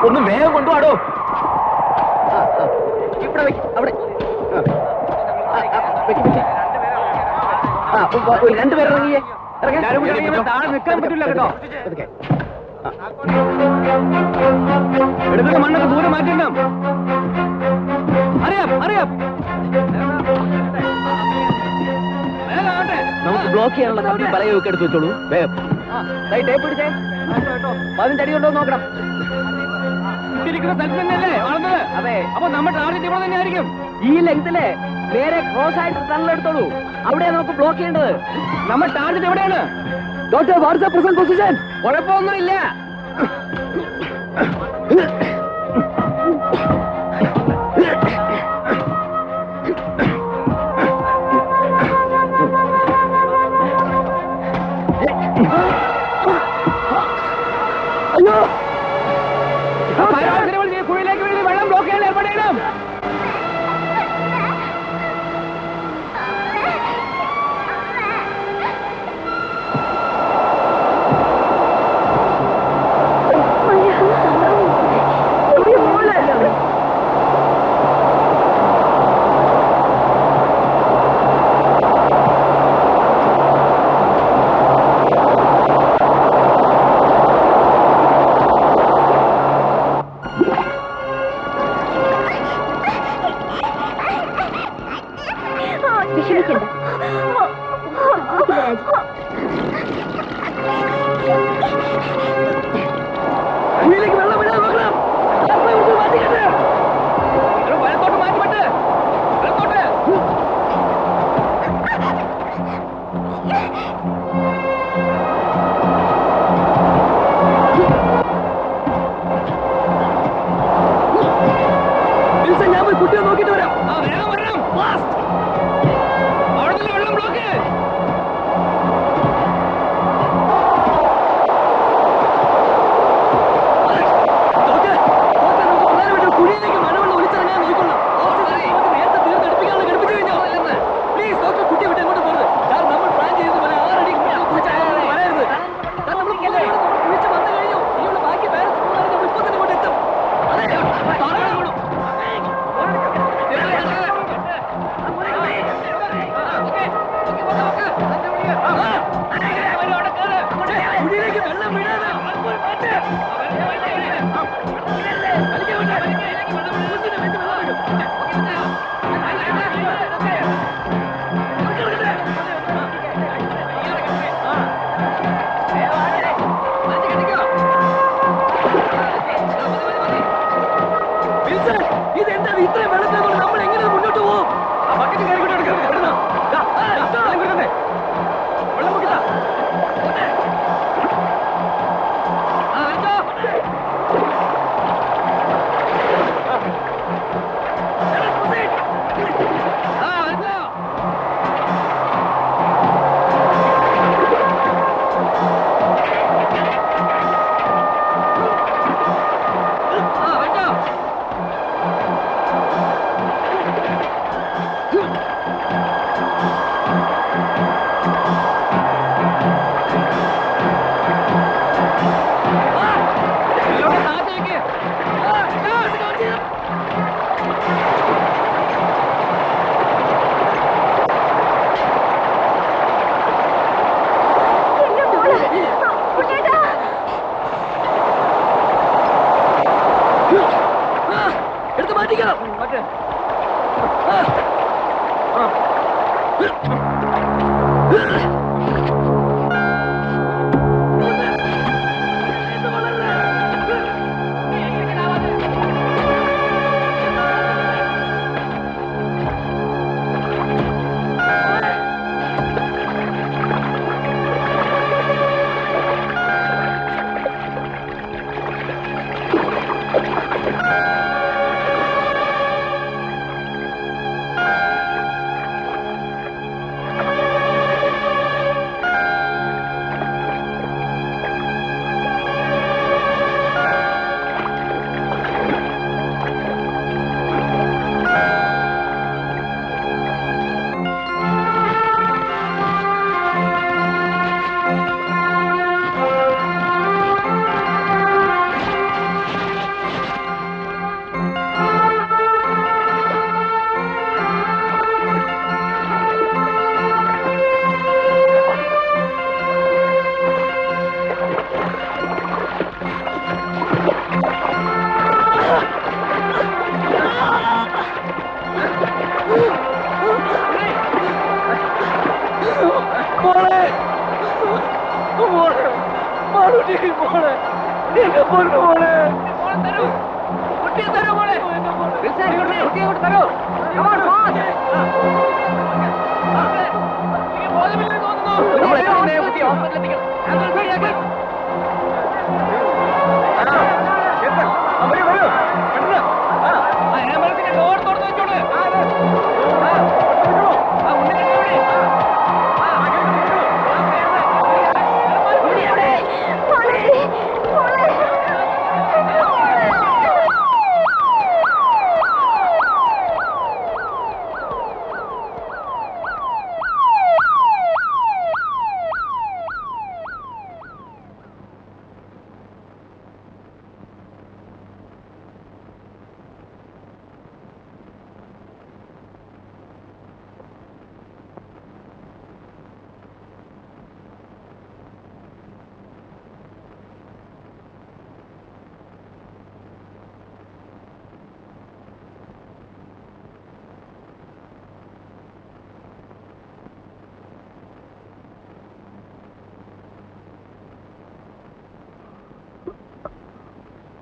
ഒന്ന് വേഗം കൊണ്ടുപോടോ. ഇവിടെ അവിടെ രണ്ടുപേരിറങ്ങിയേ. താഴെ നിൽക്കാൻ പറ്റില്ല കേട്ടോ. എടുക്കുന്ന മണ്ണൊക്കെ ദൂരെ മാറ്റിണ്ടാം. അറിയാം അറിയാം. നമുക്ക് ബ്ലോക്ക് ചെയ്യാനുള്ള കമ്പി പലയൊക്കെ എടുത്ത് വെച്ചോളൂ. വേഗം ടേപ്പ് പിടിച്ചേ. 15 അടി ഉണ്ടോ നോക്കണം. ഇരിക്കുന്ന സ്ഥലത്ത് തന്നെയല്ലേ വളർന്നത്? അതെ. അപ്പൊ നമ്മുടെ ടാർഗറ്റ് ഇവിടെ തന്നെ ആയിരിക്കും. ഈ ലെങ്തില് നേരെ ക്രോസ് ആയിട്ട് ടണലെടുത്തോളൂ. അവിടെയാണ് നമുക്ക് ബ്ലോക്ക് ചെയ്യേണ്ടത്. നമ്മുടെ ടാർഗറ്റ് എവിടെയാണ്? Doctor, what's the present position? കുഴപ്പമൊന്നുമില്ല. അയ്യോ, കുഴിയിലേക്ക് വീണ് വെള്ളം ബ്ലോക്ക് ചെയ്യാൻ ഏർപ്പെടണം. ഞാൻ പോയി കുട്ടിയെ നോക്കിട്ട് വരാം. വെള്ളം ബ്ലോക്ക്. കുഴിയിലേക്ക് മഴവെള്ളം ഒലിച്ചിറങ്ങാൻ നോക്കിക്കൊള്ളാം. നേരത്തെ തീർന്നെടുപ്പിക്കാനുള്ള ഘടിപ്പിച്ചു കഴിഞ്ഞോ? ഇതെന്താ ഇത്രയും വെള്ളത്തിൽ നമ്മൾ എങ്ങനെ മുന്നോട്ട് പോകും? വെള്ളം മുക്കിട്ടാ എടുത്ത് മാറ്റിക്കണം.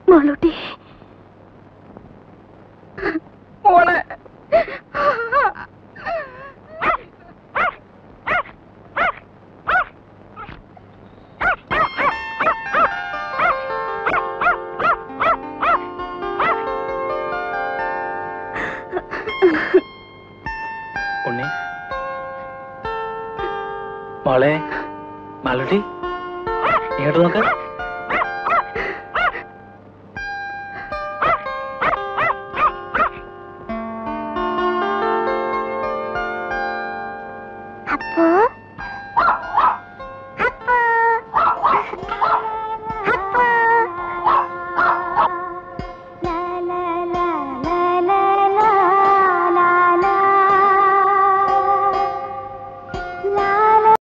മോളൂട്ടി മോളെ ഉണ്ണി മോളെ മാലൂട്ടി ഇങ്ങോട്ട് നോക്ക